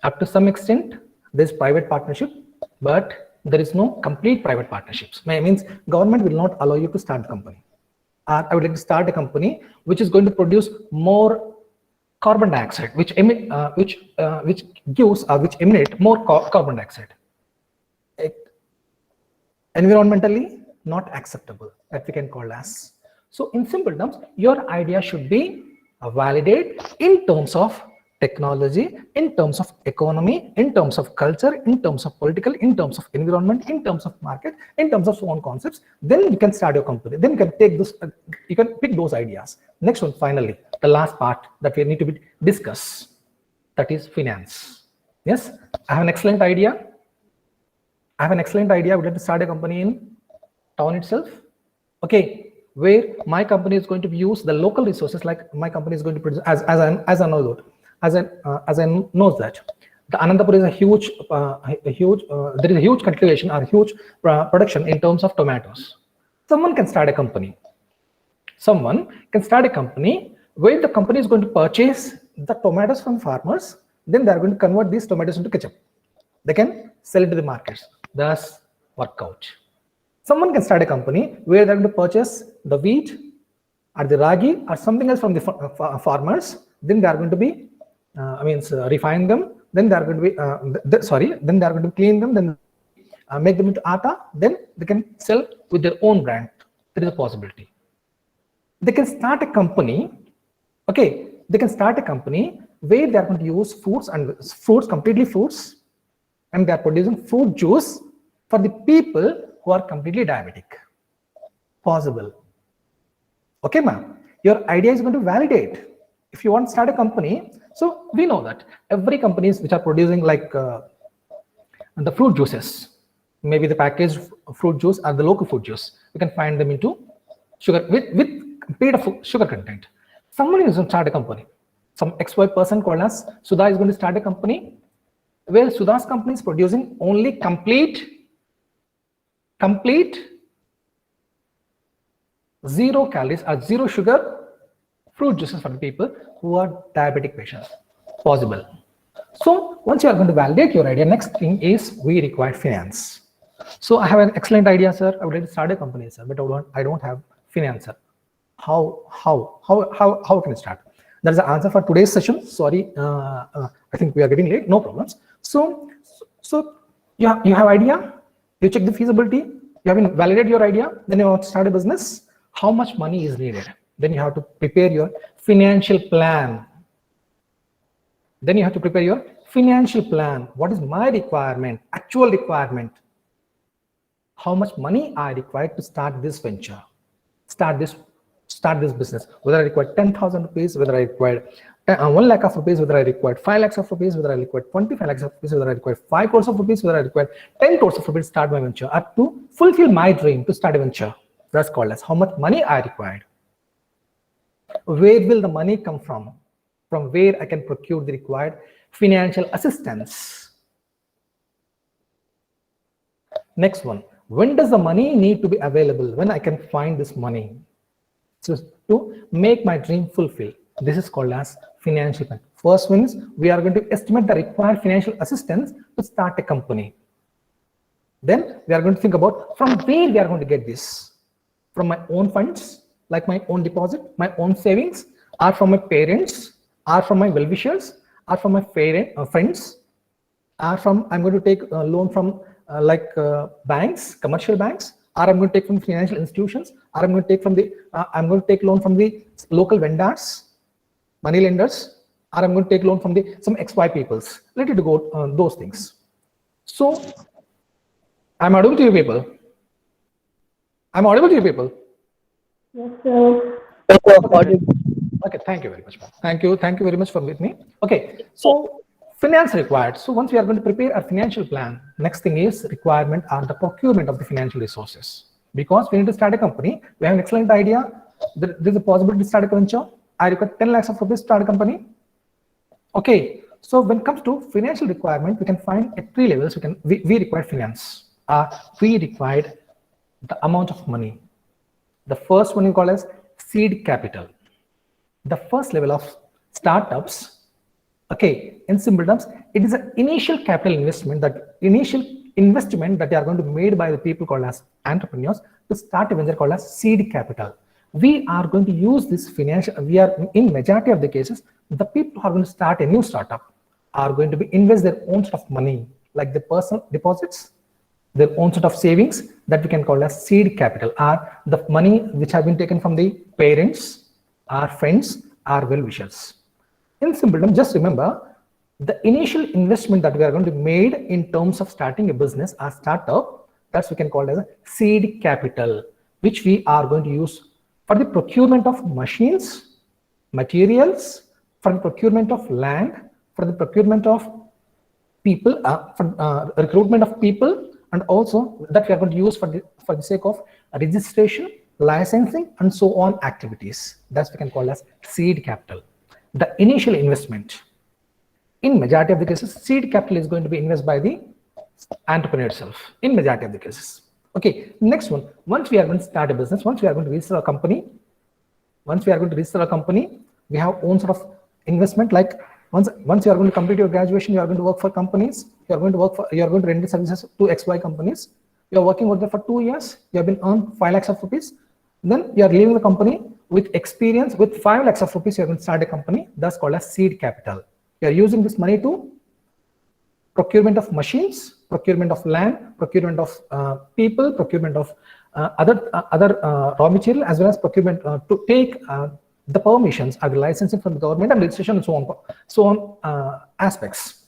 Up to some extent, there's private partnership, but there is no complete private partnerships. Means government will not allow you to start the company. I would like to start a company which is going to produce more carbon dioxide, which emanate more carbon dioxide. Environmentally not acceptable, that we can call as. So in simple terms, your idea should be validate in terms of technology, in terms of economy, in terms of culture, in terms of political, in terms of environment, in terms of market, in terms of so on concepts. Then you can start your company. Then you can take this, you can pick those ideas. Next one, finally, the last part that we need to discuss, that is finance. Yes, I have an excellent idea. I would like to start a company in town itself. Okay, where my company is going to use the local resources, like my company is going to produce, as I know that the Anantapur is there is a huge cultivation or huge production in terms of tomatoes. Someone can start a company. Someone can start a company where the company is going to purchase the tomatoes from farmers. Then they are going to convert these tomatoes into ketchup. They can sell it to the markets. Thus, work out. Someone can start a company where they're going to purchase the wheat or the ragi or something else from the farmers. Then they are going to be, refine them. Then they are going to be, then they are going to clean them. Then make them into atta. Then they can sell with their own brand. There is a possibility. They can start a company. Okay, they can start a company where they are going to use completely fruits. And they are producing fruit juice for the people who are completely diabetic. Possible. Okay, ma'am. Your idea is going to validate. If you want to start a company, so we know that every companies which are producing like the fruit juices, maybe the packaged fruit juice or the local fruit juice, you can find them into sugar with bit of sugar content. Someone is going to start a company. Some XY person called us Sudha is going to start a company. Well, Sudha's company is producing only complete zero calories or zero sugar fruit juices for the people who are diabetic patients. Possible. So once you are going to validate your idea, next thing is we require finance. So I have an excellent idea, sir. I would like to start a company, sir, but I don't have finance, sir. How can I start? There's an answer for today's session. Sorry, I think we are getting late. No problems. So you have idea. You check the feasibility. You have validated your idea. Then you want to start a business. How much money is needed? Then you have to prepare your financial plan. Then you have to prepare your financial plan. What is my requirement? Actual requirement. How much money I require to start this venture, start this business, whether I require 10,000 rupees, whether I require 1 lakh of rupees, whether I require 5 lakhs of rupees, whether I require 25 lakhs of rupees, whether I require 5 crores of rupees, whether I require 10 crores of rupees to start my venture, or to fulfill my dream to start a venture. That's called as how much money I required. Where will the money come from? From where I can procure the required financial assistance. Next one. When does the money need to be available? When I can find this money? So to make my dream fulfill. This is called as financial plan. First one is we are going to estimate the required financial assistance to start a company. Then we are going to think about from where we are going to get this. From my own funds, like my own deposit, my own savings, or from my parents, or from my well-wishers, or from my friends, or from I'm going to take a loan from banks, commercial banks, or I'm going to take from financial institutions, or I'm going to take from loan from the local vendors, money lenders, or I'm going to take loan from some XY peoples. Let it go those things. So I'm audible to you people. I'm audible to you people. Yes, sir. Okay, thank you very much. Thank you very much for with me. Okay, so finance required. So once we are going to prepare a financial plan, next thing is requirement are the procurement of the financial resources. Because we need to start a company, we have an excellent idea. There is a possibility to start a venture. I require 10 lakhs of rupees to start a company. Okay, so when it comes to financial requirement, we can find at 3 levels. We require finance. We required the amount of money. The first one you call as seed capital. The first level of startups, okay, in simple terms, it is an initial capital investment, that they are going to be made by the people called as entrepreneurs to start a venture called as seed capital. We are going to use this financial, in majority of the cases, the people who are going to start a new startup are going to be invest their own sort of money, like the personal deposits, their own sort of savings that we can call as seed capital, are the money which have been taken from the parents, our friends, our well-wishers. In simple terms, just remember the initial investment that we are going to made in terms of starting a business or startup, that's we can call as a seed capital, which we are going to use for the procurement of machines, materials, for the procurement of land, for the procurement of people, for recruitment of people, and also that we are going to use for the sake of registration, licensing, and so on activities. That's we can call as seed capital. The initial investment. In majority of the cases, seed capital is going to be invested by the entrepreneur itself. In majority of the cases. Okay, next one. Once we are going to start a business, once we are going to register a company, we have own sort of investment. Like once you are going to complete your graduation, you are going to work for companies. You are going to render services to XY companies. You are working with them for 2 years. You have been earned 5 lakhs of rupees. Then you are leaving the company with experience with 5 lakhs of rupees. You are going to start a company. That's called as seed capital. You are using this money to procurement of machines, procurement of land, procurement of people, procurement of other raw material, as well as procurement to take the permissions or the licensing from the government and registration and so on aspects.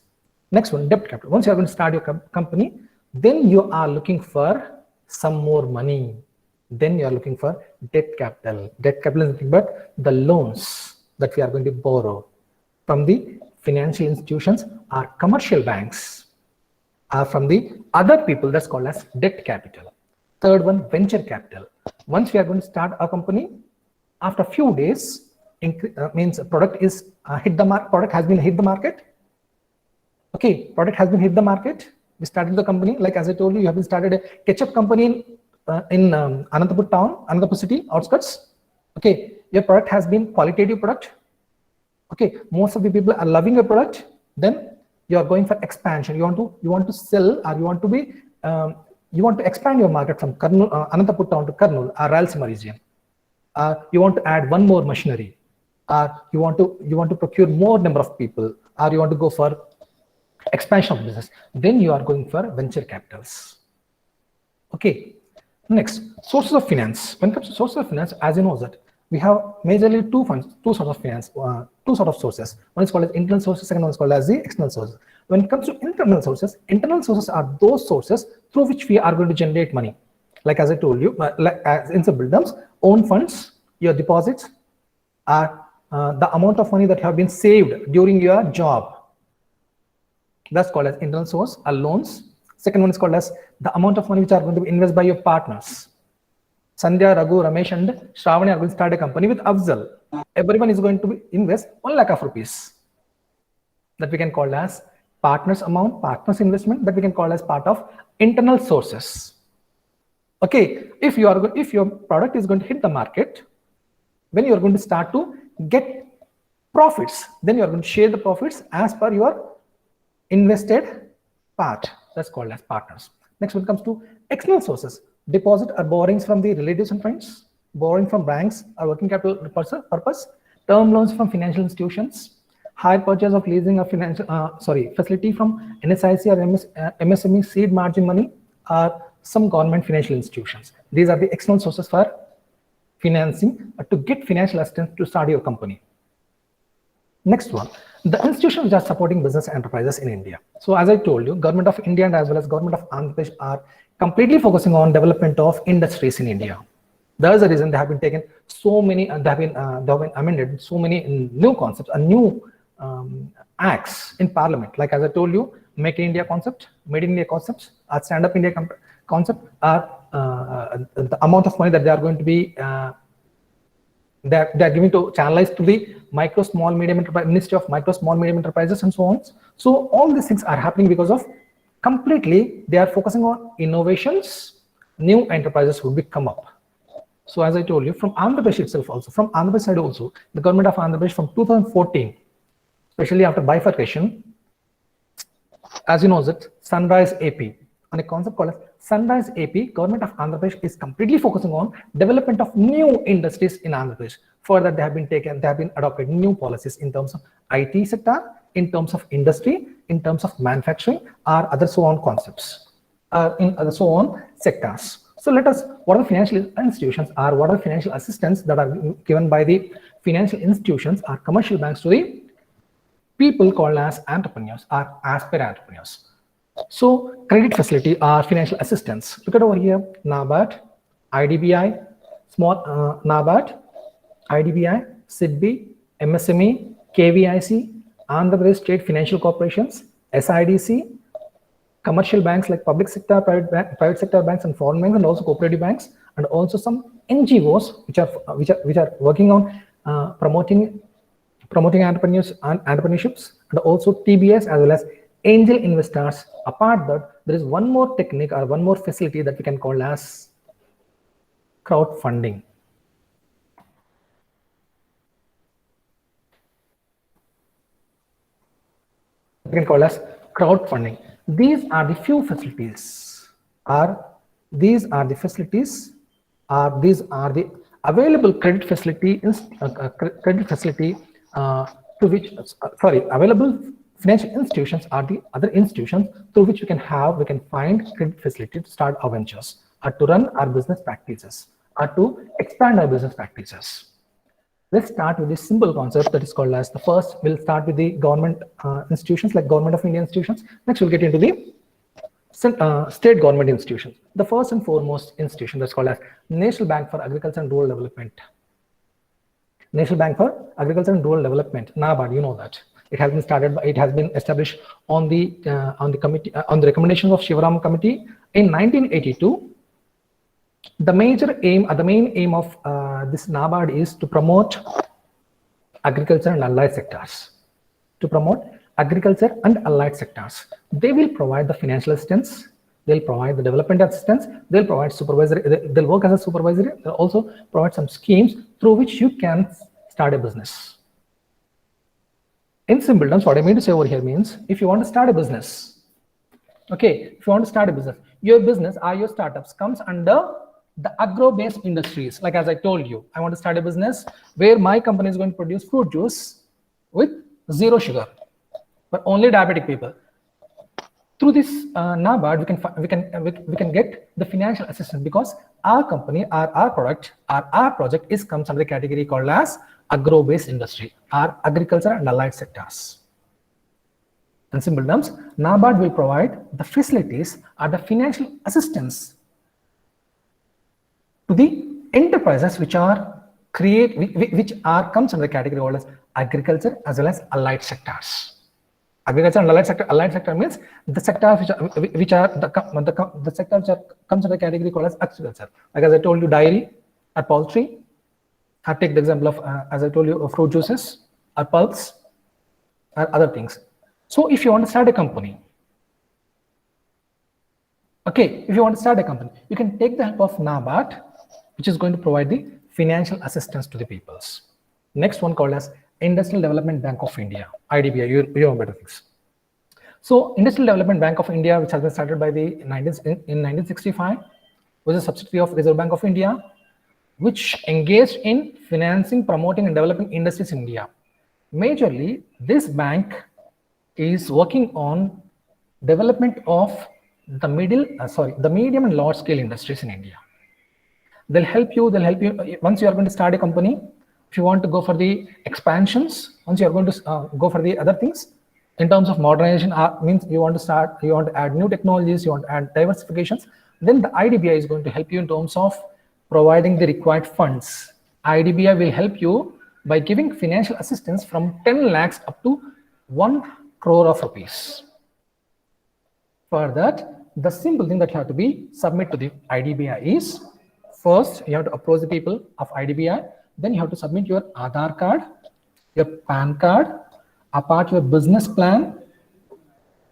Next one, debt capital. Once you are going to start your company, then you are looking for some more money. Then you are looking for debt capital. Debt capital is nothing but the loans that we are going to borrow from the financial institutions or commercial banks, or from the other people. That's called as debt capital. Third one, venture capital. Once we are going to start our company, after a few days, means product is product has been hit the market. Okay, product has been hit the market. We started the company, like as I told you, you have been started a ketchup company in Anantapur town, Anantapur city outskirts. Okay, your product has been qualitative product, okay, most of the people are loving your product, then you are going for expansion. You want to sell, or you want to expand your market from Kurnool, Anantapur town to Kurnool or Rayalaseema region. You want to add one more machinery, you want to procure more number of people, or you want to go for expansion of business, then you are going for venture capitals. Okay, next, sources of finance. When it comes to sources of finance, as you know that we have majorly two sorts of finance, two sort of sources. One is called as internal sources, second one is called as the external sources. When it comes to internal sources are those sources through which we are going to generate money. Like as I told you, like as in simple terms, own funds, your deposits are the amount of money that have been saved during your job. That's called as internal source, or loans. Second one is called as the amount of money which are going to be invested by your partners. Sandhya, Raghu, Ramesh and Shravani are going to start a company with Afzal. Everyone is going to invest 1 lakh of rupees. That we can call as partners amount, partners investment, that we can call as part of internal sources. Okay, if your product is going to hit the market, when you are going to start to get profits, then you are going to share the profits as per your invested part. That's called as partners. Next, when it comes to external sources, deposit or borrowings from the relatives and friends, borrowing from banks or working capital purpose, term loans from financial institutions, hire purchase of leasing of financial facility from NSIC or MSME seed margin money, or some government financial institutions. These are the external sources for financing to get financial assistance to start your company. Next one, the institutions which are supporting business enterprises in India. So as I told you, Government of India and as well as Government of Andhra Pradesh are completely focusing on development of industries in India. There's a reason they have been taken so many, they have been amended so many new concepts and new acts in Parliament. Like as I told you, Make in India concept, Made in India concepts, or Stand Up India concept, are the amount of money that they are going to be they are giving to channelize to the micro, small, medium enterprise, Ministry of Micro, Small, Medium Enterprises and so on. So all these things are happening because of completely they are focusing on innovations, new enterprises will be come up. So as I told you, from Andhra Pradesh itself also, from Andhra Pradesh side also, the government of Andhra Pradesh from 2014, especially after bifurcation, as you know that Sunrise AP, on a concept called as Sunrise AP, government of Andhra Pradesh is completely focusing on development of new industries in Andhra Pradesh. For that, they have been adopted new policies in terms of IT sector, in terms of industry, in terms of manufacturing, or other so on concepts, in other so on sectors. So let us, what are the financial institutions, or what are the financial assistance that are given by the financial institutions or commercial banks to the people called as entrepreneurs or aspirant entrepreneurs. So credit facility or financial assistance. Look at over here, NABARD, IDBI, small NABARD, IDBI, Idbi, MSME, KVIC, Andhra Pradesh State Financial Corporations, SIDC, commercial banks like public sector, private sector banks and foreign banks, and also cooperative banks, and also some NGOs which are working on promoting entrepreneurs and entrepreneurships, and also TBS as well as angel investors. Apart that, there is one more technique or one more facility that we can call as crowdfunding. We can call as crowdfunding. These are the few facilities, these are the available credit facility to which available financial institutions are the other institutions through which we can find credit facility to start our ventures, or to run our business practices, or to expand our business practices. Let's start with this simple concept that is called as the first. We'll start with the government institutions like Government of India institutions. Next, we'll get into the state government institutions. The first and foremost institution that's called as National Bank for Agriculture and Rural Development. National Bank for Agriculture and Rural Development, NABARD, you know that. It has been started. It has been established on the committee on the recommendations of Shivaram Committee in 1982. The major aim, the main aim of this NABARD is to promote agriculture and allied sectors. To promote agriculture and allied sectors, they will provide the financial assistance, they'll provide the development assistance, they'll provide supervisory, they'll work as a supervisory, they'll also provide some schemes through which you can start a business. In simple terms, what I mean to say over here means, if you want to start a business, okay, if you want to start a business, your business or your startups comes under the agro-based industries. Like as I told you, I want to start a business where my company is going to produce fruit juice with 0 sugar, but only diabetic people. Through this NABARD, we can get the financial assistance because our company, our product, our project comes under the category called as agro-based industry, or agriculture and allied sectors. In simple terms, NABARD will provide the facilities or the financial assistance to the enterprises which comes under the category called as agriculture as well as allied sectors. Agriculture and allied sector means the sectors which comes under the category called as agriculture. Like as I told you, dairy or poultry. I take the example of as I told you, fruit juices or pulps or other things. So if you want to start a company, okay, if you want to start a company, you can take the help of NABARD, which is going to provide the financial assistance to the peoples. Next one called as Industrial Development Bank of India, IDBI, you know better things. So Industrial Development Bank of India, which has been started by in 1965, was a subsidiary of Reserve Bank of India, which engaged in financing, promoting and developing industries in India. Majorly, this bank is working on development of the medium and large scale industries in India. They'll help you once you are going to start a company. If you want to go for the expansions, once you are going to go for the other things in terms of modernization, means you want to add new technologies, you want to add diversifications, then the IDBI is going to help you in terms of providing the required funds. IDBI will help you by giving financial assistance from 10 lakhs up to 1 crore of rupees. For that, the simple thing that you have to submit to the IDBI is, first you have to approach the people of IDBI, then you have to submit your Aadhaar card, your PAN card, apart your business plan,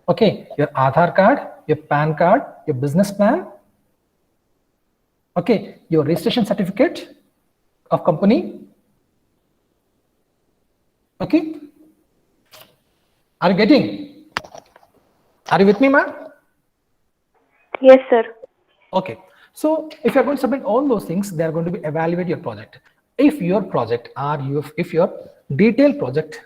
okay, your Aadhaar card, your PAN card, your business plan, okay, your registration certificate of company, okay. Are you with me, ma'am? Yes, sir. Okay. So if you're going to submit all those things, they are going to be evaluate your project. If your project if your detailed project,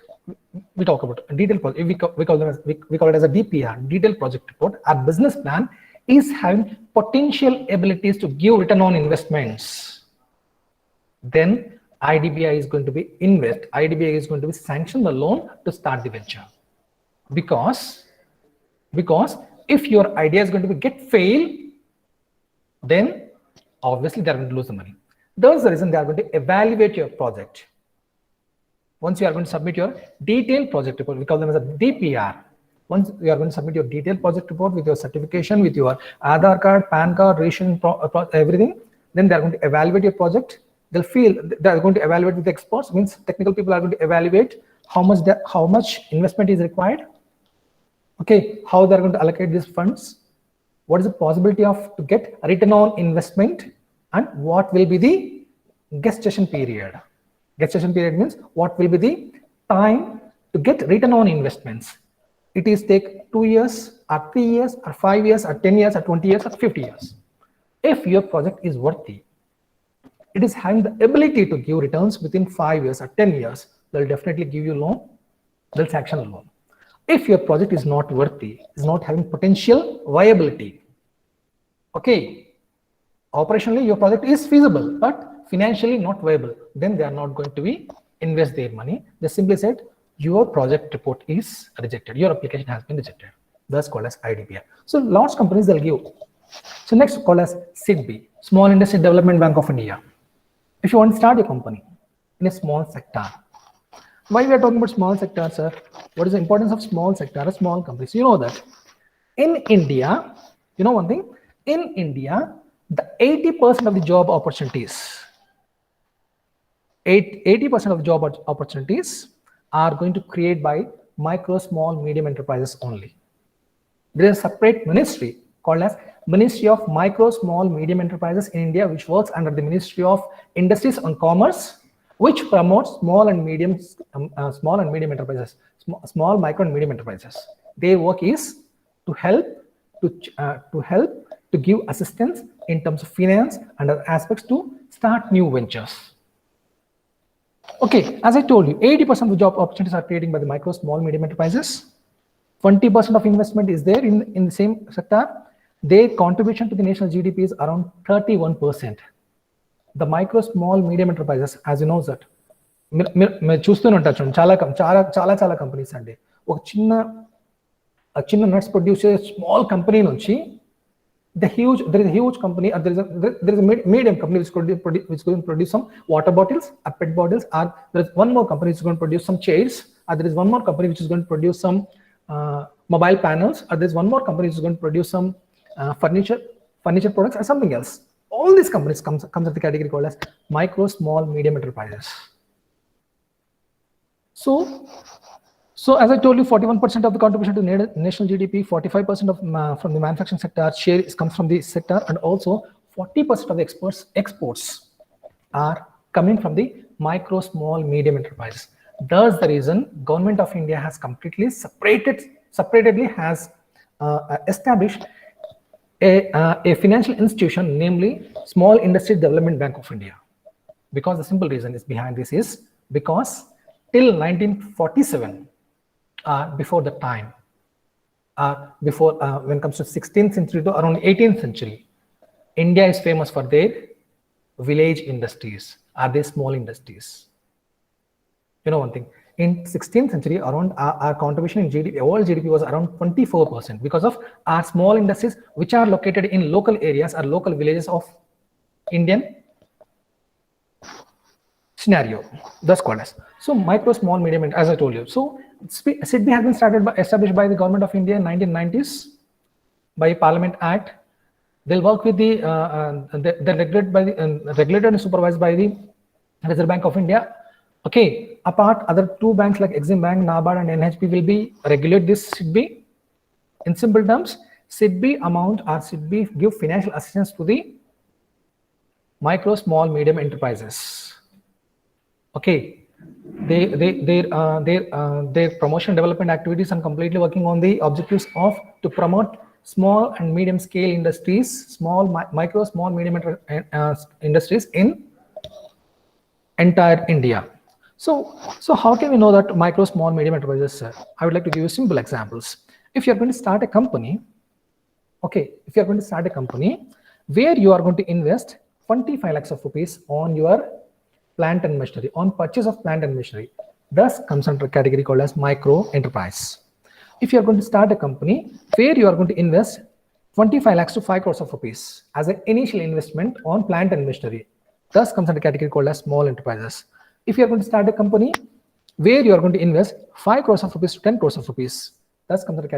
we talk about detailed project, we call it as a DPR, detailed project report. Our business plan is having potential abilities to give return on investments. Then IDBI is going to be IDBI is going to be sanction the loan to start the venture. Because if your idea is going to fail, then obviously they are going to lose the money. That's the reason they are going to evaluate your project. Once you are going to submit your detailed project report, we call them as a DPR. Once you are going to submit your detailed project report with your certification, with your Aadhaar card, PAN card, ration, everything, then they are going to evaluate your project. They are going to evaluate with the experts, means technical people are going to evaluate how much investment is required. Okay, how they are going to allocate these funds, what is the possibility to get a return on investment, and what will be the gestation period. Gestation period means what will be the time to get return on investments. It is take 2 years or 3 years or 5 years or 10 years or 20 years or 50 years. If your project is worthy, it is having the ability to give returns within 5 years or 10 years, they'll definitely give you loan, they'll sanction a loan. If your project is not worthy, is not having potential viability, okay, operationally your project is feasible but financially not viable, then they are not going to invest their money. They simply said your project report is rejected, your application has been rejected. That's called as IDBI. So large companies they'll give. So next called as SIDBI, Small Industry Development Bank of India. If you want to start a company in a small sector, why we are talking about small sector, sir? What is the importance of small sector or small companies? You know that in India, you know one thing, in India, the 80% of the job opportunities, 80% of job opportunities are going to create by micro, small, medium enterprises only. There is a separate ministry called as Ministry of Micro, Small, Medium Enterprises in India, which works under the Ministry of Industries and Commerce, which promotes small and medium enterprises, small, micro, and medium enterprises. Their work is to help to give assistance in terms of finance and other aspects to start new ventures. Okay, as I told you, 80% of the job opportunities are created by the micro, small, medium enterprises. 20% of investment is there in the same sector. Their contribution to the national GDP is around 31%. The micro, small, medium enterprises, as you know that, మీరు చూస్తూనే ఉంటారు చాలా companies అండి. ఒక చిన్న nuts produce చేసే small company నుంచి there is a huge company, or there is a medium company which is going to produce some water bottles, pet bottles, or there is one more company which is going to produce some chairs, or there is one more company which is going to produce some mobile panels, or there is one more company which is going to produce some furniture products, or something else. All these companies comes at the category called as micro, small, medium enterprises. So as I told you, 41% of the contribution to national GDP, 45% of from the manufacturing sector share comes from the sector, and also 40% of the exports are coming from the micro, small, medium enterprises. Thus, the reason Government of India has completely separately has established a financial institution, namely Small Industry Development Bank of India. Because the simple reason is behind this is because till 1947. Before the time, when it comes to 16th century to around 18th century, India is famous for their village industries, are they small industries. You know one thing, in 16th century, around our contribution in GDP, world GDP was around 24% because of our small industries which are located in local areas or local villages of Indian scenario. That's called as. So micro, small, medium, as I told you. So SIDBI has been established by the Government of India in 1990s by Parliament Act. They'll work with they're regulated and supervised by the Reserve Bank of India. Okay, apart other two banks like Exim Bank, NABARD, and NHB will be regulate this SIDBI. In simple terms, SIDBI give financial assistance to the micro, small, medium enterprises. Okay, their promotion development activities are completely working on the objectives of to promote small and medium scale industries, micro, small, medium industries in entire India. So how can we know that micro, small, medium enterprises, sir? I would like to give you simple examples. If you are going to start a company, okay, if you are going to start a company where you are going to invest 25 lakhs of rupees on your plant and machinery, on purchase of plant and machinery, thus comes under a category called as micro enterprise. If you are going to start a company where you are going to invest 25 lakhs to 5 crores of rupees as an initial investment on plant and machinery, thus comes under a category called as small enterprises. If you are going to start a company where you are going to invest 5 crores of rupees to 10 crores of rupees, thus comes under a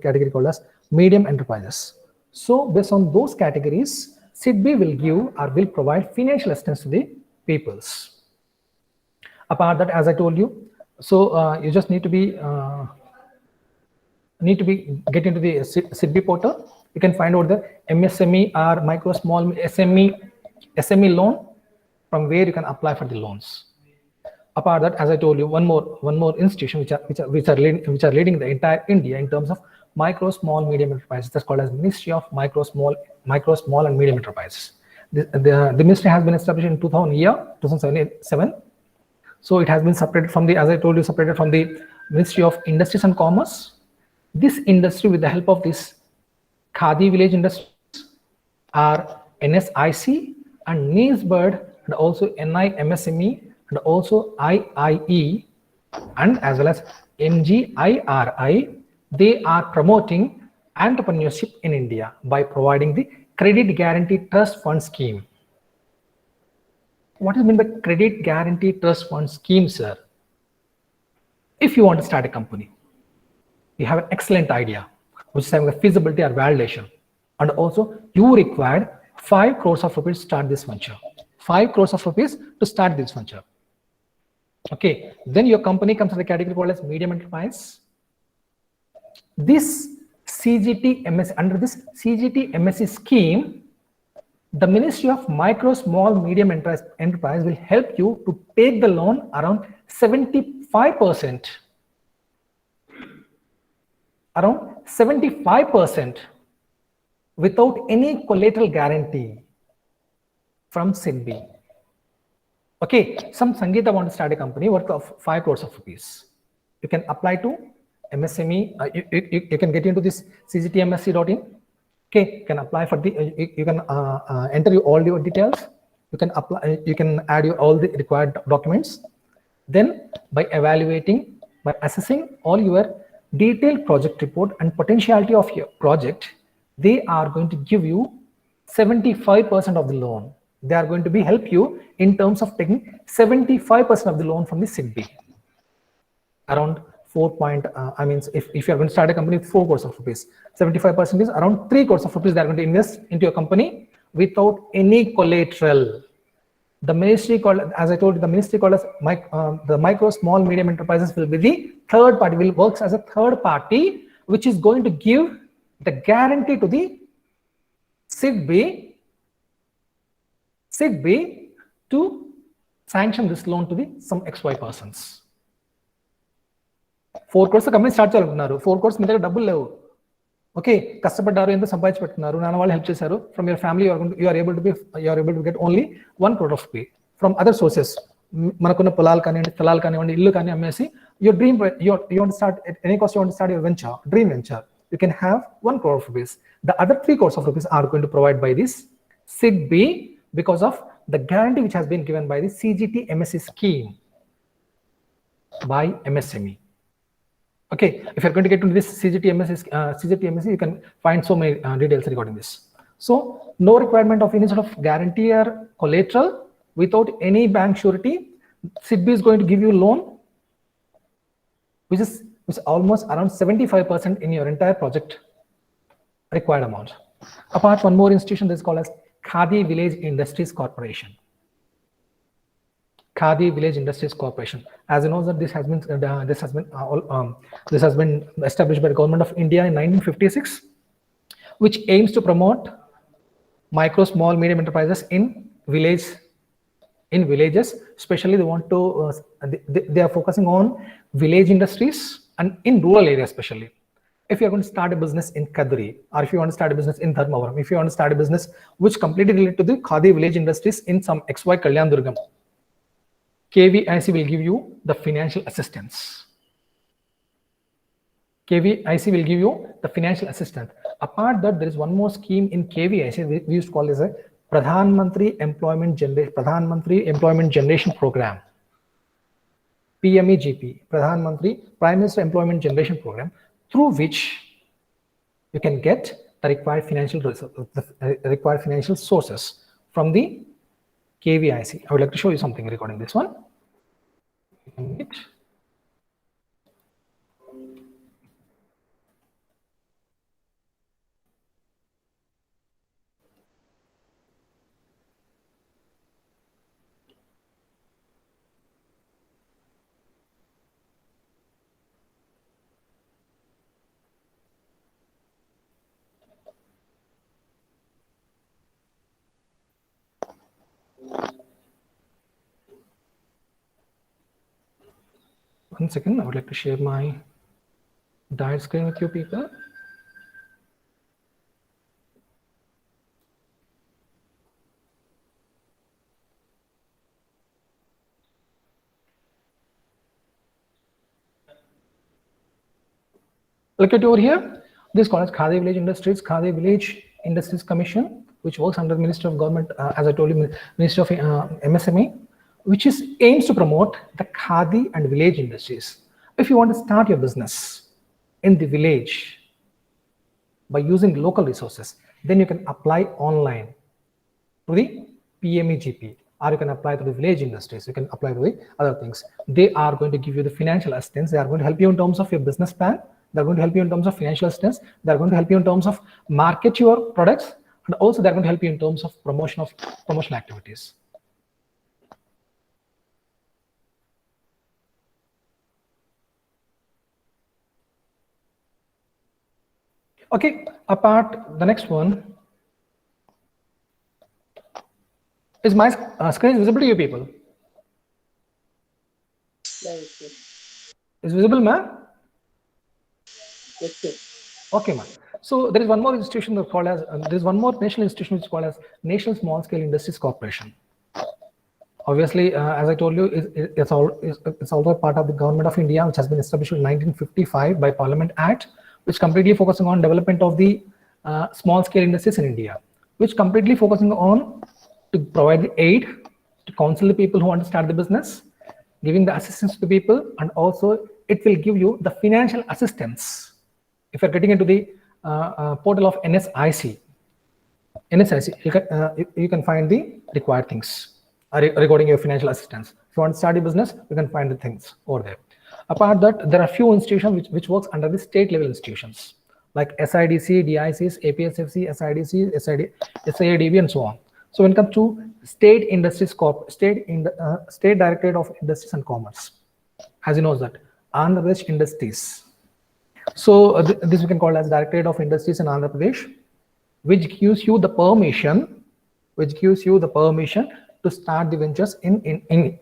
category called as medium enterprises. So based on those categories, SIDBI will give or will provide financial assistance to the peoples. Apart that, as I told you, so you just need to get into the SIDBI portal. You can find out the MSME or micro, small, SME loan, from where you can apply for the loans. Apart that, as I told you, one more institution which are leading the entire India in terms of micro, small, medium enterprises. That's called as Ministry of Micro, Small, and Medium Enterprises. The ministry has been established in 2007. So it has been separated from the, as I told you, separated from the Ministry of Industries and Commerce. This industry, with the help of this Khadi village industries, are NSIC and NISBIRD, and also NIMSME, and also IIE, and as well as MGIRI. They are promoting entrepreneurship in India by providing the Credit Guarantee Trust Fund Scheme. What is meant by Credit Guarantee Trust Fund Scheme, sir? If you want to start a company, you have an excellent idea, which is having a feasibility or validation, and also you require 5 crores of rupees to start this venture. 5 crores of rupees to start this venture. Okay, then your company comes to the category called as medium enterprise. This CGT MSc, under this CGT MSc scheme, the Ministry of Micro, Small, Medium Enterprise will help you to take the loan around 75%. Around 75% without any collateral guarantee from Idbi. Okay, some Sangeeta want to start a company worth of 5 crores of rupees. You can apply to MSME. You can get into this cgtmsc.in. Okay, you can apply for the. You can enter all your details. You can apply. You can add all the required documents. Then, by evaluating, by assessing all your detailed project report and potentiality of your project, they are going to give you 75% of the loan. They are going to help you in terms of taking 75% of the loan from the Idbi. Around 4 point, if you are going to start a company with 4 crores of rupees, 75% is around 3 crores of rupees they are going to invest into your company without any collateral. The ministry called, as I told you, the ministry called as the micro, small, medium enterprises will be the third party, will works as a third party, which is going to give the guarantee to the Idbi to sanction this loan to the some XY persons. 4 crores company start చేయాలనుకున్నారు 4 crores మీ దగ్గర డబ్బులు లేవు okay కష్టపడ్డారు ఎంత సంపాదించి పెట్టుకున్నారు నాన్న వాళ్ళు హెల్ప్ చేశారు from your family you are able to get only 1 crore of pay from other sources మనకున్న పొలాలు కానివ్వండి స్థలాలు కానివ్వండి ఇల్లు కానీ అమ్మేసి your dream you want to start at any cost you want to start your venture dream venture you can have 1 crore of rupees. The other 3 crores of rupees are going to provide by this Idbi because of the guarantee which has been given by the CGT MSc scheme by MSME. Okay, if you're going to get into this CGT MSc, you can find so many details regarding this. So, no requirement of any sort of guarantee or collateral without any bank surety. Idbi is going to give you loan, which is almost around 75% in your entire project required amount. Apart, one more institution that is called as Khadi Village Industries Corporation. Khadi Village Industries Corporation. As you know, that this has been established by the government of India in 1956, which aims to promote micro, small, medium enterprises in villages. Especially, they want to they are focusing on village industries and in rural areas, especially. If you are going to start a business in Kadri, or if you want to start a business in Dharmavaram, if you want to start a business which completely related to the Khadi Village Industries in some XY Kalyan Durgam, KVIC will give you the financial assistance. KVIC will give you the financial assistance. Apart that, there is one more scheme in KVIC we used to call as a Pradhan Mantri Employment Generation Program. PMEGP, Pradhan Mantri Prime Minister Employment Generation Program, through which you can get the required financial sources from the KVIC. I would like to show you something regarding this one. One second, I would like to share my diet screen with you people. Look at over here. This is called as Khadi Village Industries Commission, which works under the Ministry of Government, as I told you, Ministry of MSME, which aims to promote the Khadi and village industries. If you want to start your business in the village by using local resources, then you can apply online to the PMEGP, or you can apply to the village industries. You can apply to the other things. They are going to give you the financial assistance. They are going to help you in terms of your business plan. They're going to help you in terms of financial assistance. They're going to help you in terms of market your products, and also they're going to help you in terms of promotional activities. Okay, the next one is my screen is visible to you people. Is visible, ma'am? Okay, ma'am. So there is one more institution that called as there is one more national institution which is called as National Small Scale Industries Corporation. Obviously, as I told you, it's also a part of the Government of India, which has been established in 1955 by Parliament Act, which completely focusing on development of the small scale industries in India, which completely focusing on to provide the aid to counsel the people who want to start the business, giving the assistance to the people, and also it will give you the financial assistance. If you're getting into the portal of NSIC, you can find the required things regarding your financial assistance. If you want to start a business, you can find the things over there. Apart that, there are few institutions which works under the state level institutions like SIDC, DICs, APSFC, SIDC, SIDB, and so on. So when it comes to State Industries Corp, State Directorate of Industries and Commerce, as you know that Andhra Pradesh Industries. So this we can call as Directorate of Industries in Andhra Pradesh, which gives you the permission, to start the ventures in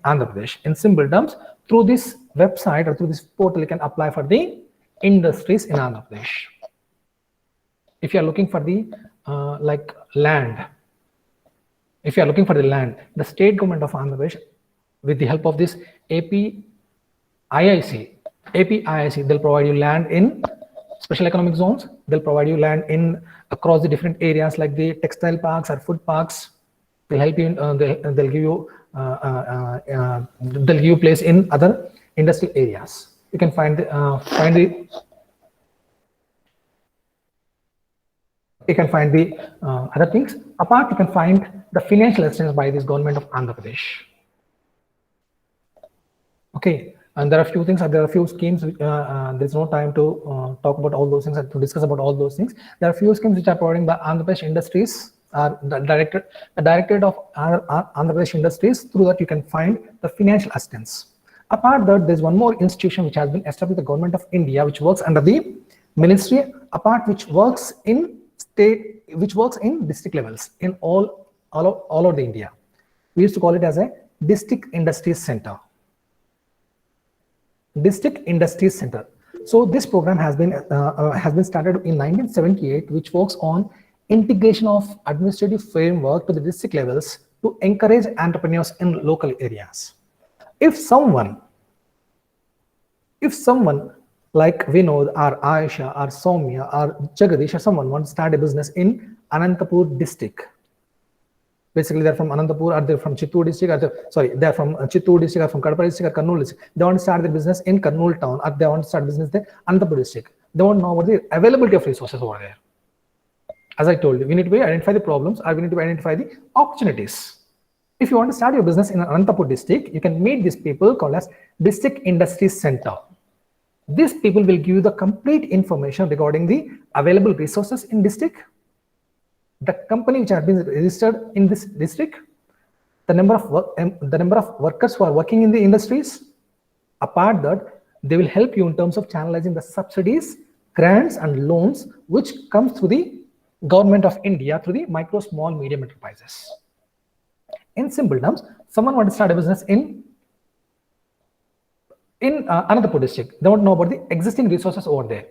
Andhra Pradesh. In simple terms, through this website or through this portal, you can apply for the industries in Andhra Pradesh. If you are looking for the like land, the state government of Andhra Pradesh, with the help of this APIIC, they'll provide you land in special economic zones. They'll provide you land in across the different areas like the textile parks or food parks. They'll help you. They'll give you place in other industrial areas. You can find the other things. Apart, you can find the financial assistance by this government of Andhra Pradesh. Okay, and there are a few things. There are a few schemes. There's no time to talk about all those things and to discuss about all those things. There are a few schemes which are providing by Andhra Pradesh Industries. The Directorate of Andhra Pradesh Industries. Through that, you can find the financial assistance. Apart that, there's one more institution which has been established by the Government of India, which works under the ministry. Apart, which works in district levels in all over the India. We used to call it as a District Industries Center. District Industries Center. So this program has been started in 1978, which works on integration of administrative framework to the district levels to encourage entrepreneurs in local areas. If someone like Vinod or Aisha or Soumya or Jagadish or someone wants to start a business in Anantapur district, basically they're from Anantapur or they're from Chittoor district, they're from Chittoor district or from Kadapa district or Kurnool district. They want to start their business in Kurnool town, or they want to start business in Anantapur district. They want to know about the availability of resources over there. As I told you, we need to identify the problems, or we need to identify the opportunities. If you want to start your business in Anantapur district, you can meet these people called as District Industries Center. These people will give you the complete information regarding the available resources in district, the company which has been registered in this district, the number of workers who are working in the industries. Apart that, they will help you in terms of channelizing the subsidies, grants, and loans which comes through the Government of India through the micro, small, medium enterprises. In simple terms, someone wants to start a business in Anantapur district. They want to know about the existing resources over there.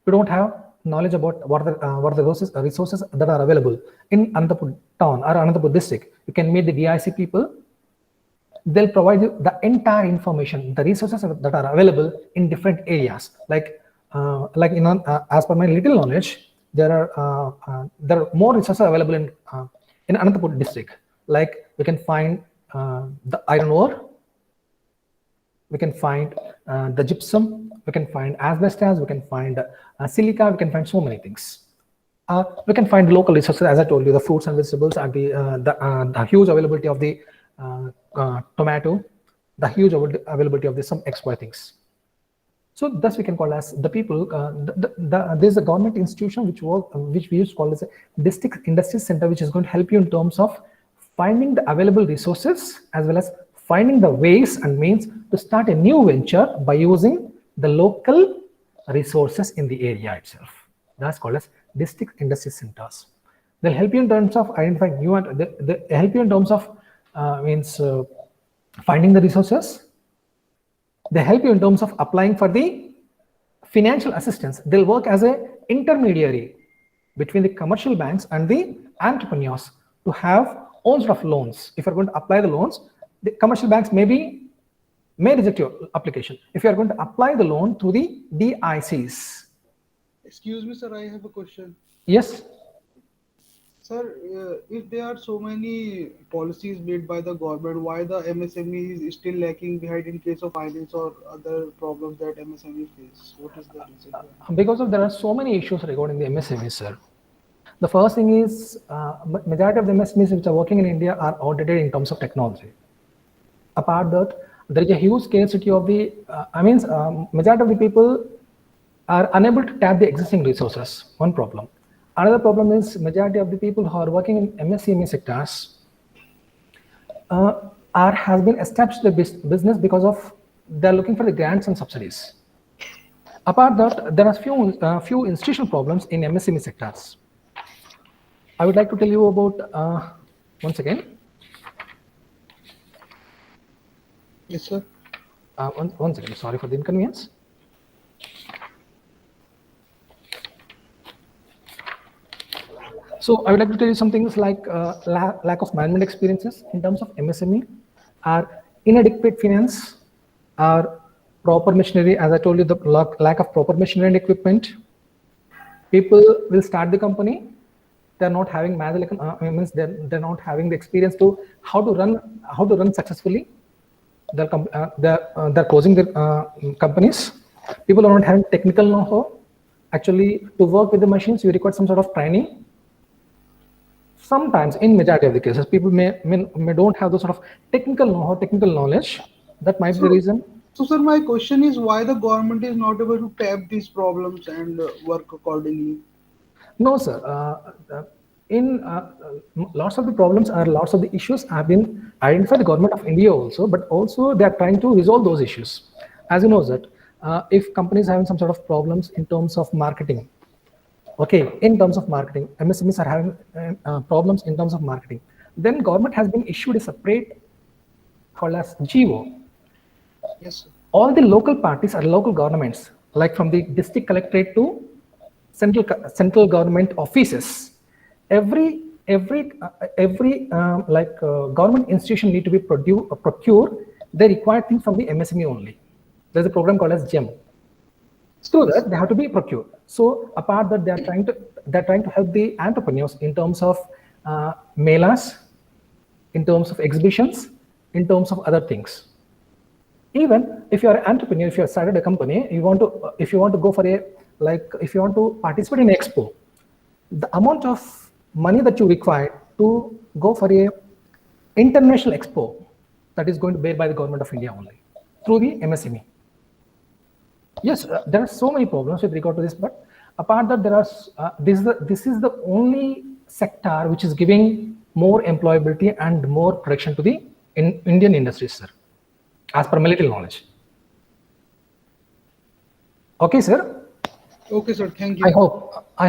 You don't have knowledge about what are the resources that are available in Anantapur town or Anantapur district. You can meet the DIC people. They'll provide you the entire information, the resources that are available in different areas. Like as per my little knowledge, there are more resources available in Anantapur district. Like we can find the iron ore, we can find the gypsum, we can find asbestos, we can find silica, we can find so many things. We can find local resources, as I told you, the fruits and vegetables, are the huge availability of the tomato, the huge availability of the some export things. So thus we can call as the people. There's a government institution which we used to call as a District Industries Center, which is going to help you in terms of finding the available resources as well as finding the ways and means to start a new venture by using the local resources in the area itself. That's called as district industry centers. They'll help you in terms of identifying new and they help you in terms of finding the resources. They help you in terms of applying for the financial assistance. They'll work as an intermediary between the commercial banks and the entrepreneurs to have all sort of loans. If you're going to apply the loans, the commercial banks may reject your application. If you are going to apply the loan through the DICs. Excuse me, sir, I have a question. Yes. Sir, if there are so many policies made by the government, why the MSME is still lacking behind in case of finance or other problems that MSME face? What is the reason? Because there are so many issues regarding the MSME, sir. The first thing is majority of the MSMEs which are working in India are outdated in terms of technology. Apart that, there is a huge scarcity of the, majority of the people are unable to tap the existing resources. One problem. Another problem is majority of the people who are working in MSME sectors has been established the business because of they're looking for the grants and subsidies. Apart that, there are few institutional problems in MSME sectors. I would like to tell you about once again. Yes, sir. One second, sorry for the inconvenience. So I would like to tell you some things like lack of management experiences in terms of MSME, or inadequate finance, or proper machinery. As I told you, the lack of proper machinery and equipment. People will start the company. They're not having they're not having the experience to how to run successfully. They're closing their companies. People are not having technical know-how. Actually, to work with the machines, you require some sort of training. Sometimes, in majority of the cases, people may don't have those sort of technical know-how, technical knowledge. That might be the reason. So, sir, my question is why the government is not able to tap these problems and work accordingly? No, sir. In lots of the problems or lots of the issues have been identified by the government of India also, but also they are trying to resolve those issues. As you know that if companies are having some sort of problems in terms of marketing, okay, in terms of marketing, MSMEs are having problems in terms of marketing, then government has been issued a separate called as GO. Yes, sir. All the local parties or local governments, like from the district collectorate to central government offices, every government institution need to be procure the required things from the MSME only. There's a program called as GEM. So that they have to be procured. So apart that, they're trying to help the entrepreneurs in terms of melas, in terms of exhibitions, in terms of other things. Even if you are an entrepreneur, if you have started a company, if you want to go for if you want to participate in expo, the amount of money that you require to go for a international expo, that is going to be bear by the government of India only through the MSME. Yes, there are so many problems with regard to this, but apart that, there are this is the only sector which is giving more employability and more production to the Indian industries, sir, as per my little knowledge. Okay, sir. Okay, sir. Thank you. I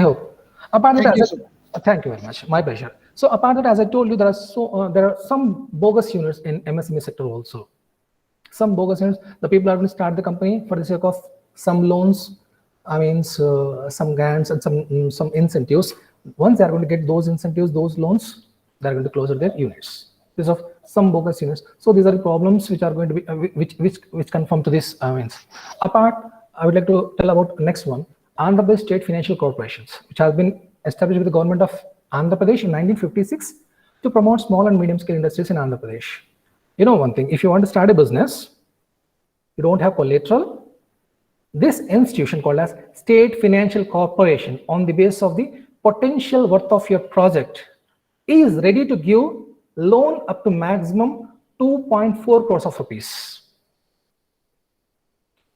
hope. Apart Thank you, that, sir. thank you very much. My pleasure. So apart that, as I told you, there are some bogus units in MSME sector also. Some bogus units. The people are going to start the company for the sake of some loans, some grants and some incentives. Once they are going to get those incentives, those loans, they are going to close their units. These are some bogus units. So these are the problems which are going to be which conform to this. Apart, I would like to tell about the next one. Andhra Pradesh State Financial Corporations, which has been established with the government of Andhra Pradesh in 1956 to promote small and medium scale industries in Andhra Pradesh. You know one thing, if you want to start a business, you don't have collateral, this institution called as State Financial Corporation, on the basis of the potential worth of your project, is ready to give loan up to maximum 2.4 crores of rupees.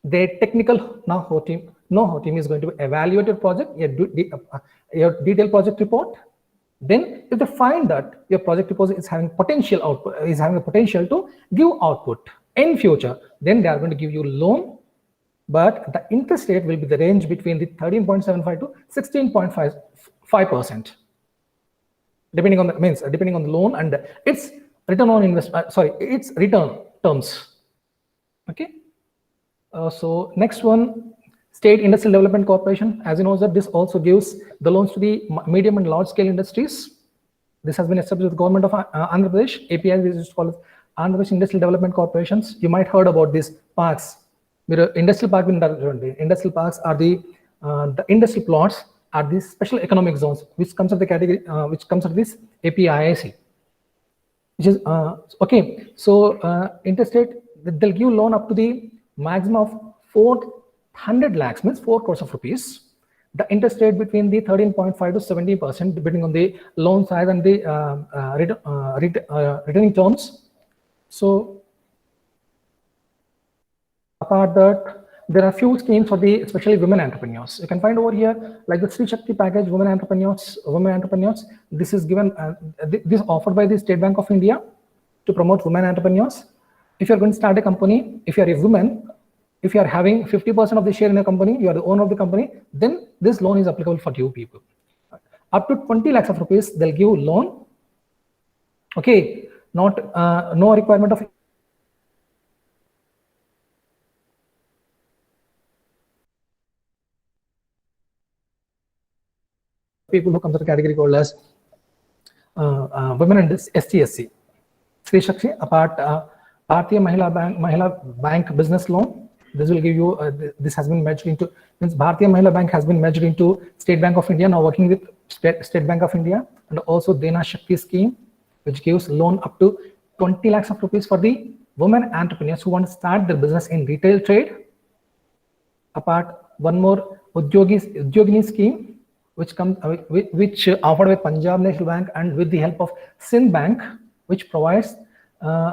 Their technical know-how team is going to evaluate your project, your detailed project report. Then, if they find that your project report is having potential output, is having a potential to give output in future, then they are going to give you loan but the interest rate will be the range between the 13.75 to 16.5%, depending on the loan and its return on investment. Its return terms. Okay. So next one, State Industrial Development Corporation. As you know, that this also gives the loans to the medium and large scale industries. This has been established with the government of Andhra Pradesh. API, this is called Andhra Pradesh Industrial Development Corporations. You might heard about these parks. Industrial park, industrial parks are the industrial plots are these special economic zones, which comes of the category, which comes of this APIIC. Which is okay. So interest rate, they'll give loan up to the maximum of 400 lakhs, means 4 crores of rupees. The interest rate between the 13.5 to 17%, depending on the loan size and the returning terms. So apart that, there are few schemes for the especially women entrepreneurs. You can find over here like the Sri Shakti package, women entrepreneurs. This is given, this offered by the State Bank of India to promote women entrepreneurs. If you're going to start a company, if you're a woman, if you're having 50% of the share in a company, you are the owner of the company, then this loan is applicable for you people. Up to 20 lakhs of rupees, they'll give loan. Okay, not no requirement of people who come to the category called as women and STSC. Sri Shakti, apart Bharatiya Mahila Bank business loan. This will give you, this has been merged into, means Bharatiya Mahila Bank has been merged into State Bank of India, now working with State Bank of India, and also Dena Shakti scheme, which gives loan up to 20 lakhs of rupees for the women entrepreneurs who want to start their business in retail trade. Apart, one more Udyogini scheme, which comes which offered by Punjab National Bank and with the help of Sindh Bank, which provides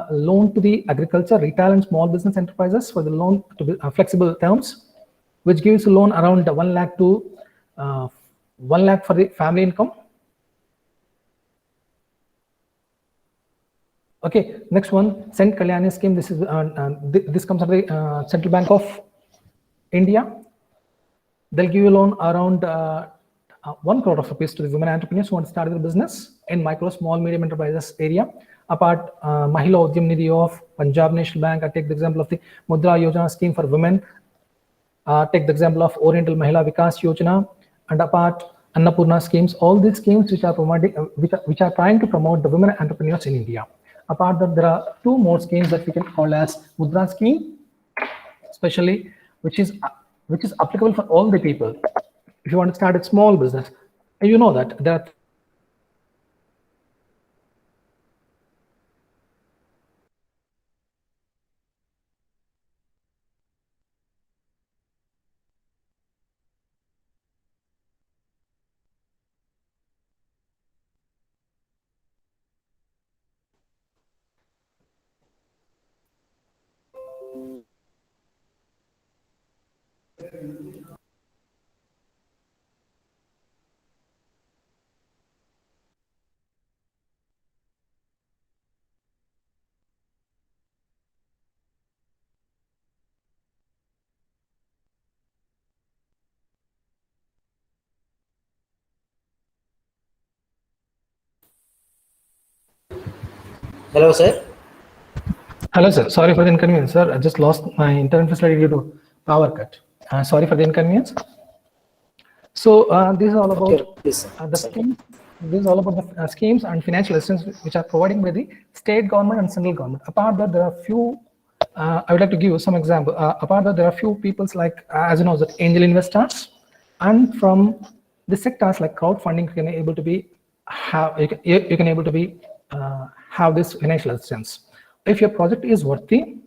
loan to the agriculture, retail and small business enterprises for the loan to be flexible terms, which gives a loan around 1 lakh to 1 lakh for the family income. Okay, next one, Cent Kalyani scheme. This is this comes from the Central Bank of India. They'll give you a loan around 1 crore of rupees to the women entrepreneurs who want to start their business in micro, small, medium enterprises area. Apart, Mahila Udyam Nidhi of Punjab National Bank. I take the example of the Mudra Yojana scheme for women. Take the example of Oriental Mahila Vikas Yojana. And apart, Annapurna schemes. All these schemes which are promoting, which are trying to promote the women entrepreneurs in India. Apart that, there are 2 more schemes that we can call as Mudra scheme, especially which is applicable for all the people. If you want to start a small business, and you know that there are Hello, sir. Hello, sir. Sorry for the inconvenience, sir. I just lost my internet facility due to power cut. Sorry for the inconvenience. So this is all about the schemes. This is all about the schemes and financial assistance which are providing by the state government and central government. Apart that, there are few. I would like to give you some example. Apart that, there are few people's like, as you know, that angel investors, and from the sectors like crowdfunding, you can able to be have have this financial assistance. If your project is worthy,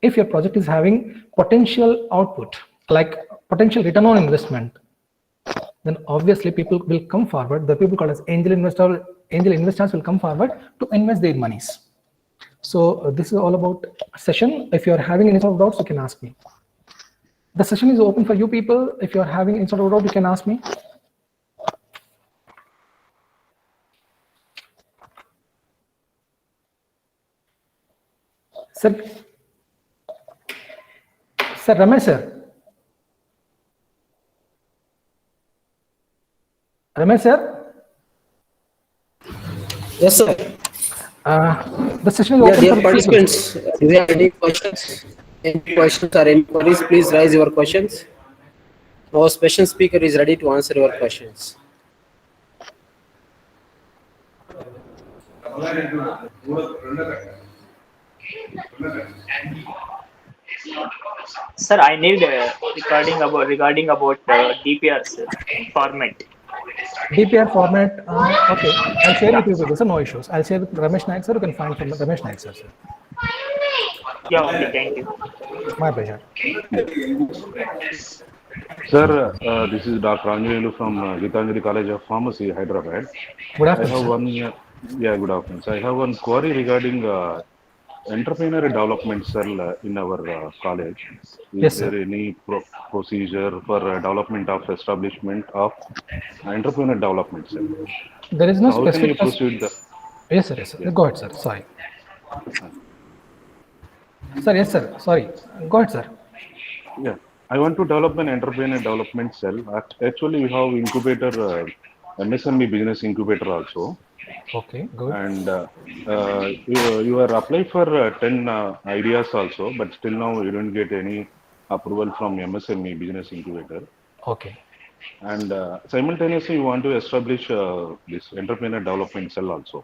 if your project is having potential output, like potential return on investment, then obviously people will come forward. The people called as angel investors will come forward to invest their monies. So this is all about session. If you are having any sort of doubts, you can ask me. The session is open for you people. If you are having any sort of doubt, you can ask me. Sir, Ramesh sir. Ramesh sir, Yes, sir. the session is Yeah, open dear for participants, do you have any questions? Any questions or any queries? Please raise your questions. Our special speaker is ready to answer your questions. Sir, I need regarding about DPR's format. DPR format. Okay, I'll share with you people, sir. No issues. I'll share with Ramesh Naik sir. You can find from Ramesh Naik sir. Yeah, okay, thank you. My pleasure. Sir, this is Dr. Anjali from Gitanjali College of Pharmacy, Hyderabad. Good I afternoon, have sir. one, yeah, good afternoon. So I have one query regarding entrepreneur development cell in our college. Yes, Is sir. there any procedure for development of establishment of entrepreneur development cell? There is no So how can you specific. proceed? Yes, sir. Yes, sir. Yeah. Go ahead, sir. Sorry. Sir, yes, sir. Sorry. Go ahead, sir. Yeah, I want to develop an entrepreneur development cell. Actually, we have incubator, MSME business incubator also. Okay, good. And you are applied for 10 ideas also, but still now you don't get any approval from MSME business incubator. Okay. And simultaneously, you want to establish this entrepreneur development cell also.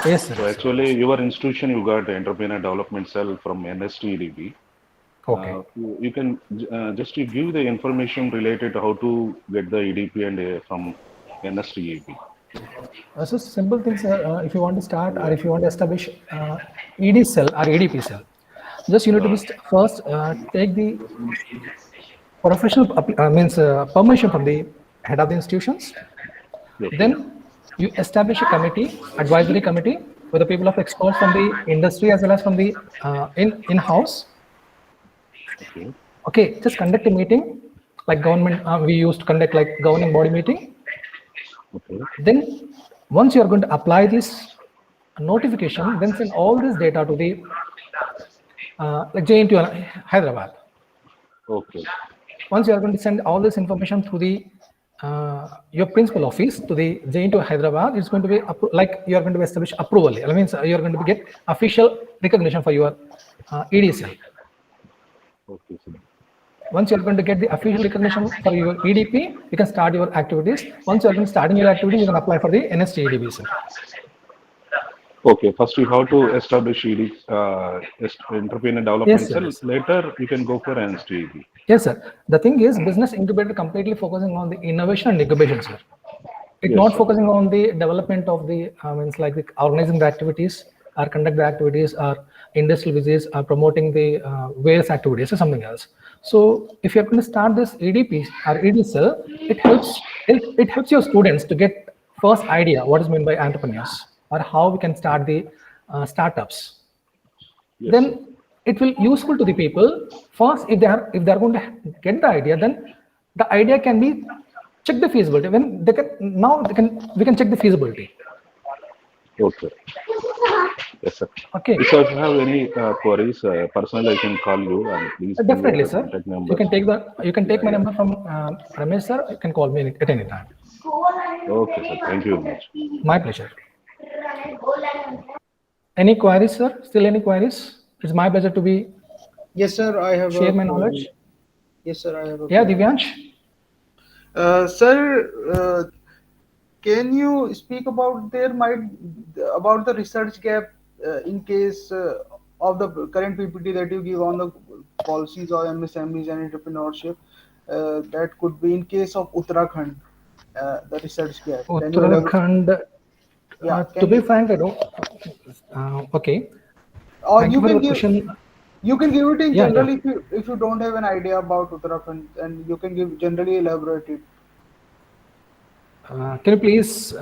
Yes, sir. So Yes, sir. actually, your institution, you got entrepreneur development cell from NSTDB. Okay. You can just you give the information related to how to get the EDP and from NSTEB. So simple things, sir. If you want to start or if you want to establish ED cell or EDP cell, just you need to be first take the professional means permission from the head of the institutions. Okay. Then you establish a committee, advisory committee, with the people of experts from the industry as well as from the in-house. Okay. Okay, just conduct a meeting like government. We used to conduct like governing body meeting. Okay. Then once you are going to apply this notification, then send all this data to the like JNT Hyderabad. Okay. Once you are going to send all this information through the your principal office to the JNT Hyderabad, it's going to be like you are going to establish approval. That means you are going to get official recognition for your EDCL. Okay. Sir. Once you are going to get the official recognition for your EDP, you can start your activities. Once you are going to starting your activity, you can apply for the NSTEDB, sir. Okay. First, you have to establish ED, entrepreneur development Yes, sir, cell. yes. Later, you can go for NSTEB. Yes, sir. The thing is, business incubator completely focusing on the innovation and incubation, sir. It's Yes, not sir. focusing on the development of the means like the organizing the activities or conduct the activities or industrial visits or promoting the various activities or something else. So if you're going to start this EDP or EDCell, it helps your students to get first idea what is meant by entrepreneurs or how we can start the startups. Yes, Then sir. it will useful to the people first if they're going to get the idea, then the idea can be check the feasibility. When they can now we can check the feasibility. Okay. Yes, sir. Okay. So if you have any queries, personally, I can call you and please give Definitely, your sir. contact You number. can take my Yeah. number from Ramesh sir. You can call me at any time. Okay, sir. Thank you very much. My pleasure. Any queries, sir? Still any queries? It's my pleasure to be Yes, sir. I have share a my query. knowledge. Yes, sir. I have a Yeah, query. Divyansh. Sir, can you speak about about the research gap in case of the current PPT that you give on the policies of MSMEs and entrepreneurship? That could be in case of Uttarakhand, the research gap. Can you elaborate? Uttarakhand. Yeah, To can be you? frank, I don't. Okay. Or Thank you for your question. you can give it in Yeah, yeah. general if you don't have an idea about Uttarakhand, and you can give generally elaborate it. Can you please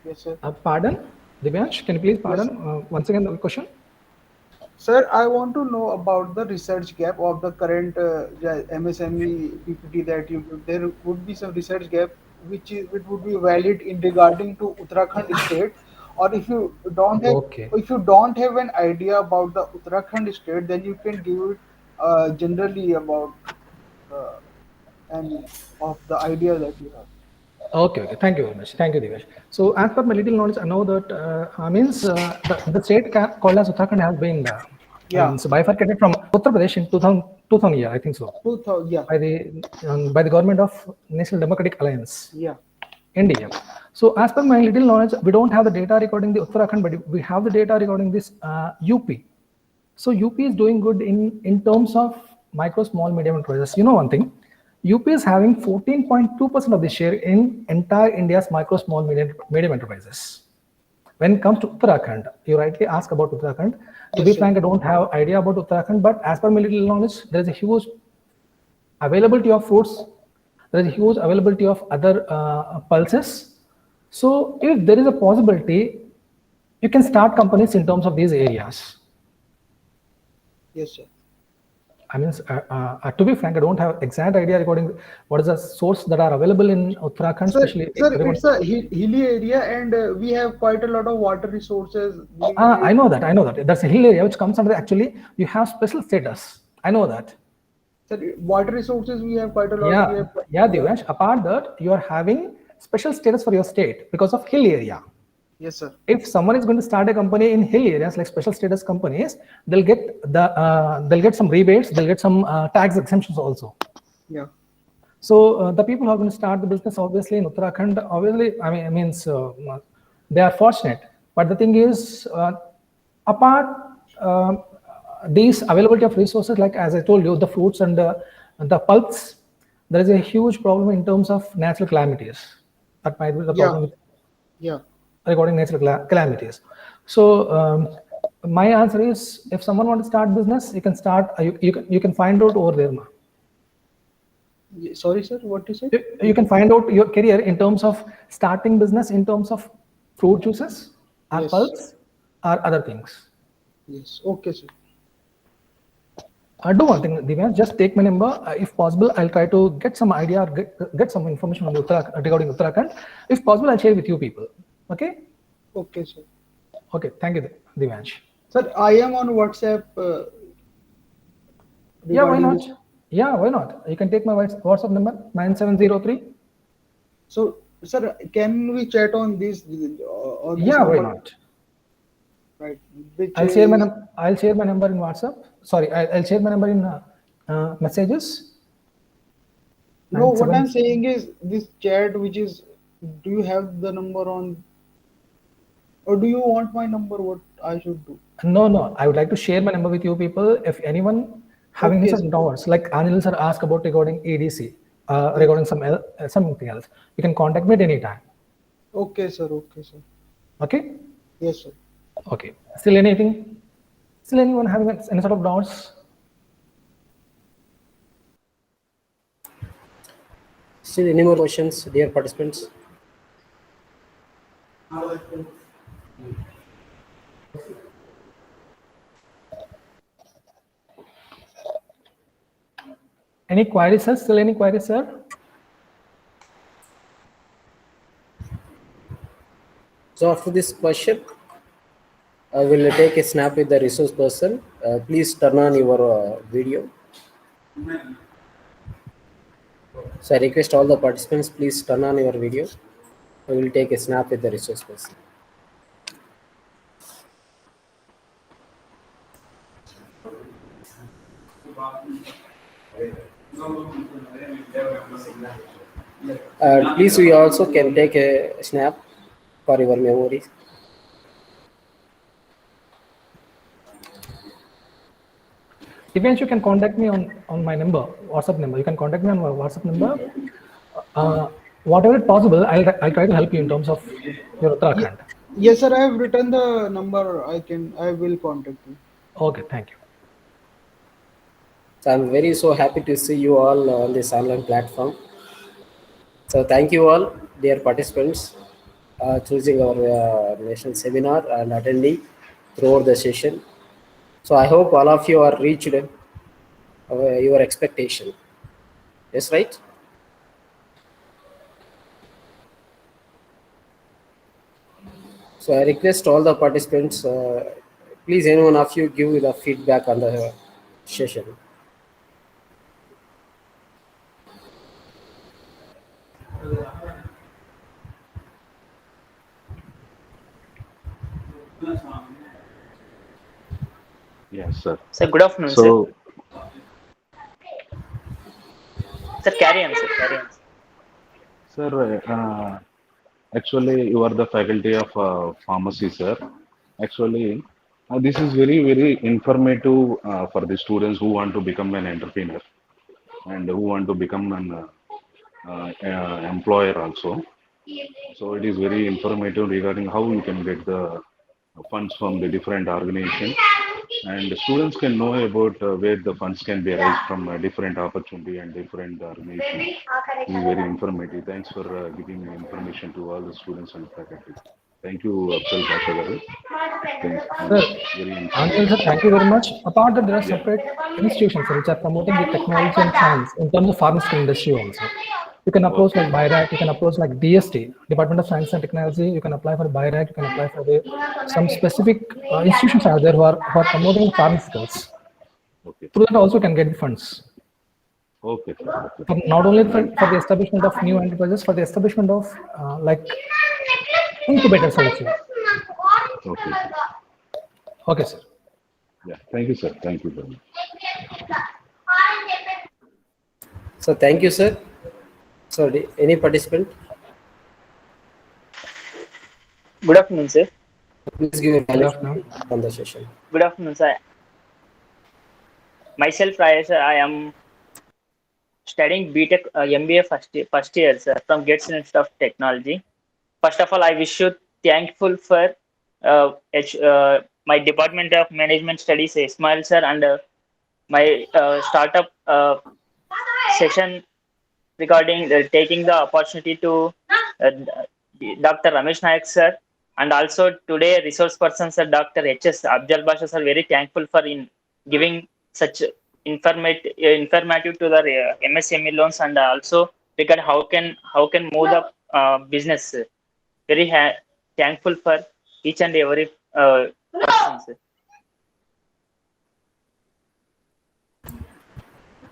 Yes, sir. pardon, Divyansh? Can you please Yes, pardon once again the question? sir, I want to know about the research gap of the current MSME PPT that you give. There would be some research gap which would be valid in regarding to Uttarakhand state, or Okay. if you don't have an idea about the Uttarakhand state, then you can give it generally about any of the idea that you have. Okay. Thank you very much. Thank you, Divesh. So, as per my little knowledge, I know that the state called as Uttarakhand has been Yeah. bifurcated from Uttar Pradesh in 2000 year, I think so, 2000. Yeah. by the government of National Democratic Alliance, Yeah. India. So, as per my little knowledge, we don't have the data regarding the Uttarakhand, but we have the data regarding this UP. So UP is doing good in terms of micro, small, medium enterprises. You know one thing, UP is having 14.2% of the share in entire India's micro, small, medium enterprises. When it comes to Uttarakhand, you rightly ask about Uttarakhand. To be frank, I don't have idea about Uttarakhand, but as per my little knowledge, there is a huge availability of fruits. There is a huge availability of other pulses. So if there is a possibility, you can start companies in terms of these areas. Yes, sir. I mean, to be frank, I don't have exact idea regarding what is the source that are available in Uttarakhand, especially. Sir, it's a hilly area, and we have quite a lot of water resources. I know that. I know that. That's a hill area which comes under. Actually, you have special status. I know that. Sir, water resources we have quite a lot. Yeah, Divesh. Apart that, you are having special status for your state because of hill area. Yes, sir. If someone is going to start a company in hill areas like special status companies, they'll get some rebates, they'll get some tax exemptions also. Yeah. So the people who are going to start the business, obviously in Uttarakhand, they are fortunate. But the thing is, apart these availability of resources, like as I told you, the fruits and the pulps, there is a huge problem in terms of natural calamities. That might be the problem. Yeah. Regarding natural calamities. So my answer is, if someone wants to start business, you can start. You can find out over there. Sorry, sir. What you said? You can find out your career in terms of starting business in terms of fruit juices, or pulps, or other things. Yes. Okay, sir. Do one thing, Divya. Just take my number. If possible, I'll try to get some idea or get some information on regarding Uttarakhand. If possible, I'll share with you people. Okay. Okay, sir. Okay. Thank you, Divansh. Sir, I am on WhatsApp. Yeah, why not? Yeah, why not? You can take my WhatsApp number 9703. So, sir, can we chat on this? On this yeah, number? Why not? Right. I'll share my number in WhatsApp. Sorry, I'll share my number in messages. No, what I'm saying is this chat, which is, do you have the number on, or do you want my number? What I should do? No. I would like to share my number with you people. If anyone having some doubts, like Anil sir asked about regarding ADC, regarding something else, you can contact me at any time. Okay, sir. Okay, sir. Okay. Yes, sir. Okay. Still anything? Still anyone having any sort of doubts? Still any more questions, dear participants? Any queries, sir? Still any queries, sir? So after this question, I will take a snap with the resource person. Please turn on your video. So I request all the participants, please turn on your video. I will take a snap with the resource person. Please, we also can take a snap for your memories. Even you can contact me on my number, WhatsApp number. You can contact me on my WhatsApp number. Whatever is possible, I'll try to help you in terms of your Uttarakhand. Yes, sir. I have written the number. I will contact you. Okay, thank you. So I'm very so happy to see you all on this online platform. So thank you all, dear participants, choosing our national seminar and attending throughout the session. So I hope all of you are reached your expectation. Yes, right? So I request all the participants, please any one of you give the feedback on the session. Yes, sir. Sir, good afternoon, sir. So, Sir, carry on, sir. Carry on. sir, actually, you are the faculty of pharmacy, sir. Actually, this is very, very informative for the students who want to become an entrepreneur and who want to become an employer also. So it is very informative regarding how you can get the funds from the different organizations, and the students can know about where the funds can be raised from different opportunity and different organizations. It is very informative. Thanks for giving information to all the students and faculty. Thank you, Abdul Basha Garu. Thanks. Sir, Very Angel sir, informative. thank you very much. Apart that, there are Yeah. separate institutions sir, which are promoting the technology and science in terms of pharmaceutical industry also. You can approach like BIRAC, you can approach like DST, Department of Science and Technology. You can apply for BIRAC, you can apply for some specific institutions out there who are promoting pharmaceuticals. Okay. Through that also can get the funds. Okay, sir. Okay. For not only for the establishment of new enterprises, for the establishment of like incubators also. Okay. Okay, sir. Yeah. Thank you, sir. Thank you very much. So thank you, sir. So any participant, Good afternoon, sir. please give a Good valid afternoon. feedback on the session. Good afternoon, sir. Myself, Rajesh, sir, I am studying BTech MBA first year, sir, from Gates Institute of Technology. First of all, I wish you thankful for my Department of Management Studies, Ismail, sir, and my startup session regarding taking the opportunity to Dr. Ramesh Nayak, sir, and also today resource person, sir, Dr. H.S. Abdul Basha, sir, very thankful for in giving such informative to the MSME loans, and also regard how can move the business, sir. Very thankful for each and every person, sir.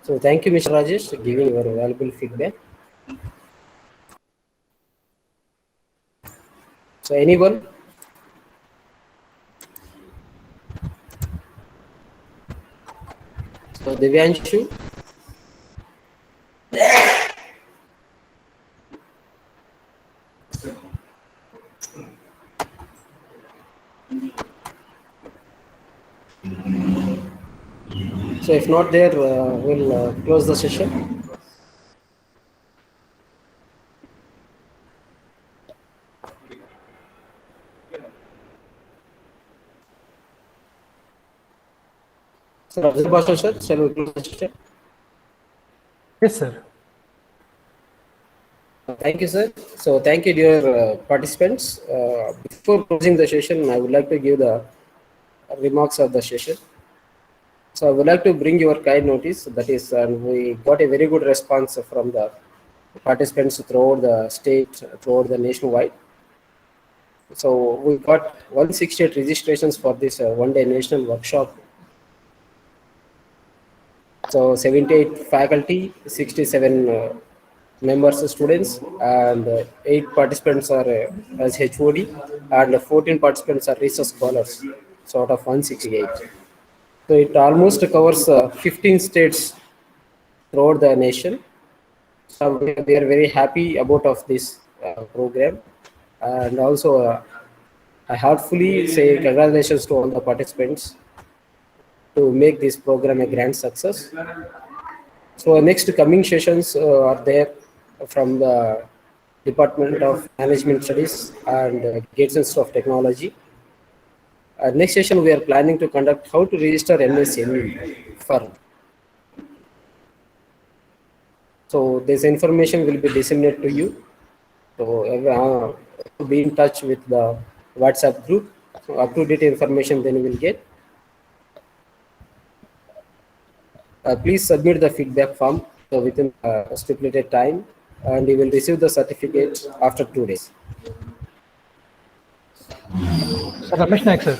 So thank you, Mr. Rajesh, for giving your valuable feedback. So anyone? So Divyanshu? So if not there, we'll close the session. Sir, Abdul Basha, sir, shall we close the session? Yes, sir. Thank you, sir. So thank you, dear participants. Before closing the session, I would like to give the remarks of the session. So I would like to bring your kind notice. That is, we got a very good response from the participants throughout the state, throughout the nationwide. So we got 168 registrations for this one-day national workshop. So 78 faculty, 67 members, students, and 8 participants are as HOD, and 14 participants are research scholars. So out of 168. So it almost covers 15 states throughout the nation. So we are very happy about of this program, and also I heartfully say congratulations to all the participants to make this program a grand success. So next coming sessions are there from the Department of Management Studies and Gates Institute of Technology. Next session we are planning to conduct how to register MSME firm. So this information will be disseminated to you. So be in touch with the WhatsApp group. So up-to-date information then you will get. Please submit the feedback form within a stipulated time, and you will receive the certificate after 2 days. Sir Ramesh Nayak, sir.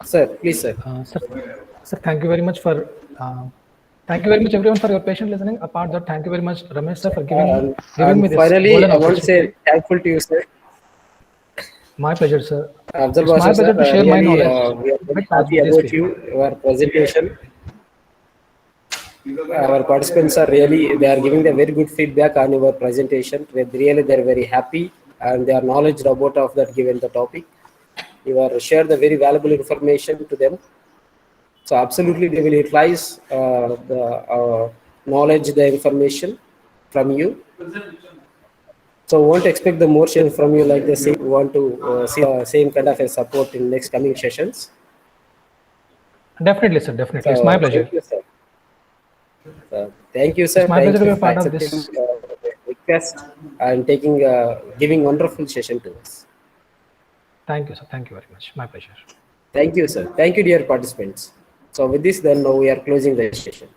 Sir, please, sir. Sir, thank you very much for. Thank you very much, everyone, for your patient listening. Apart that, thank you very much, Ramesh sir, for giving me this Finally, golden I want to say opportunity. thankful to you, sir. My pleasure, sir. Afzal It's my Basha, sir, pleasure to share my really, knowledge we are very with happy these about people. your presentation. Our participants are really, they are giving the very good feedback on your presentation. Really, they are very happy and they are knowledgeable about of that given the topic. You are shared the very valuable information to them. So absolutely, they will utilize the knowledge, the information from you. So won't expect the more sessions from you like the same. Want to see same kind of a support in next coming sessions. Definitely, sir. Definitely. It's So my pleasure. thank you, sir. Thank you, sir. It's my pleasure Thank to you be a for part of accepting this. the request and taking giving wonderful session to us. Thank you, sir. Thank you very much. My pleasure. Thank you, sir. Thank you, dear participants. So with this, then now we are closing the session.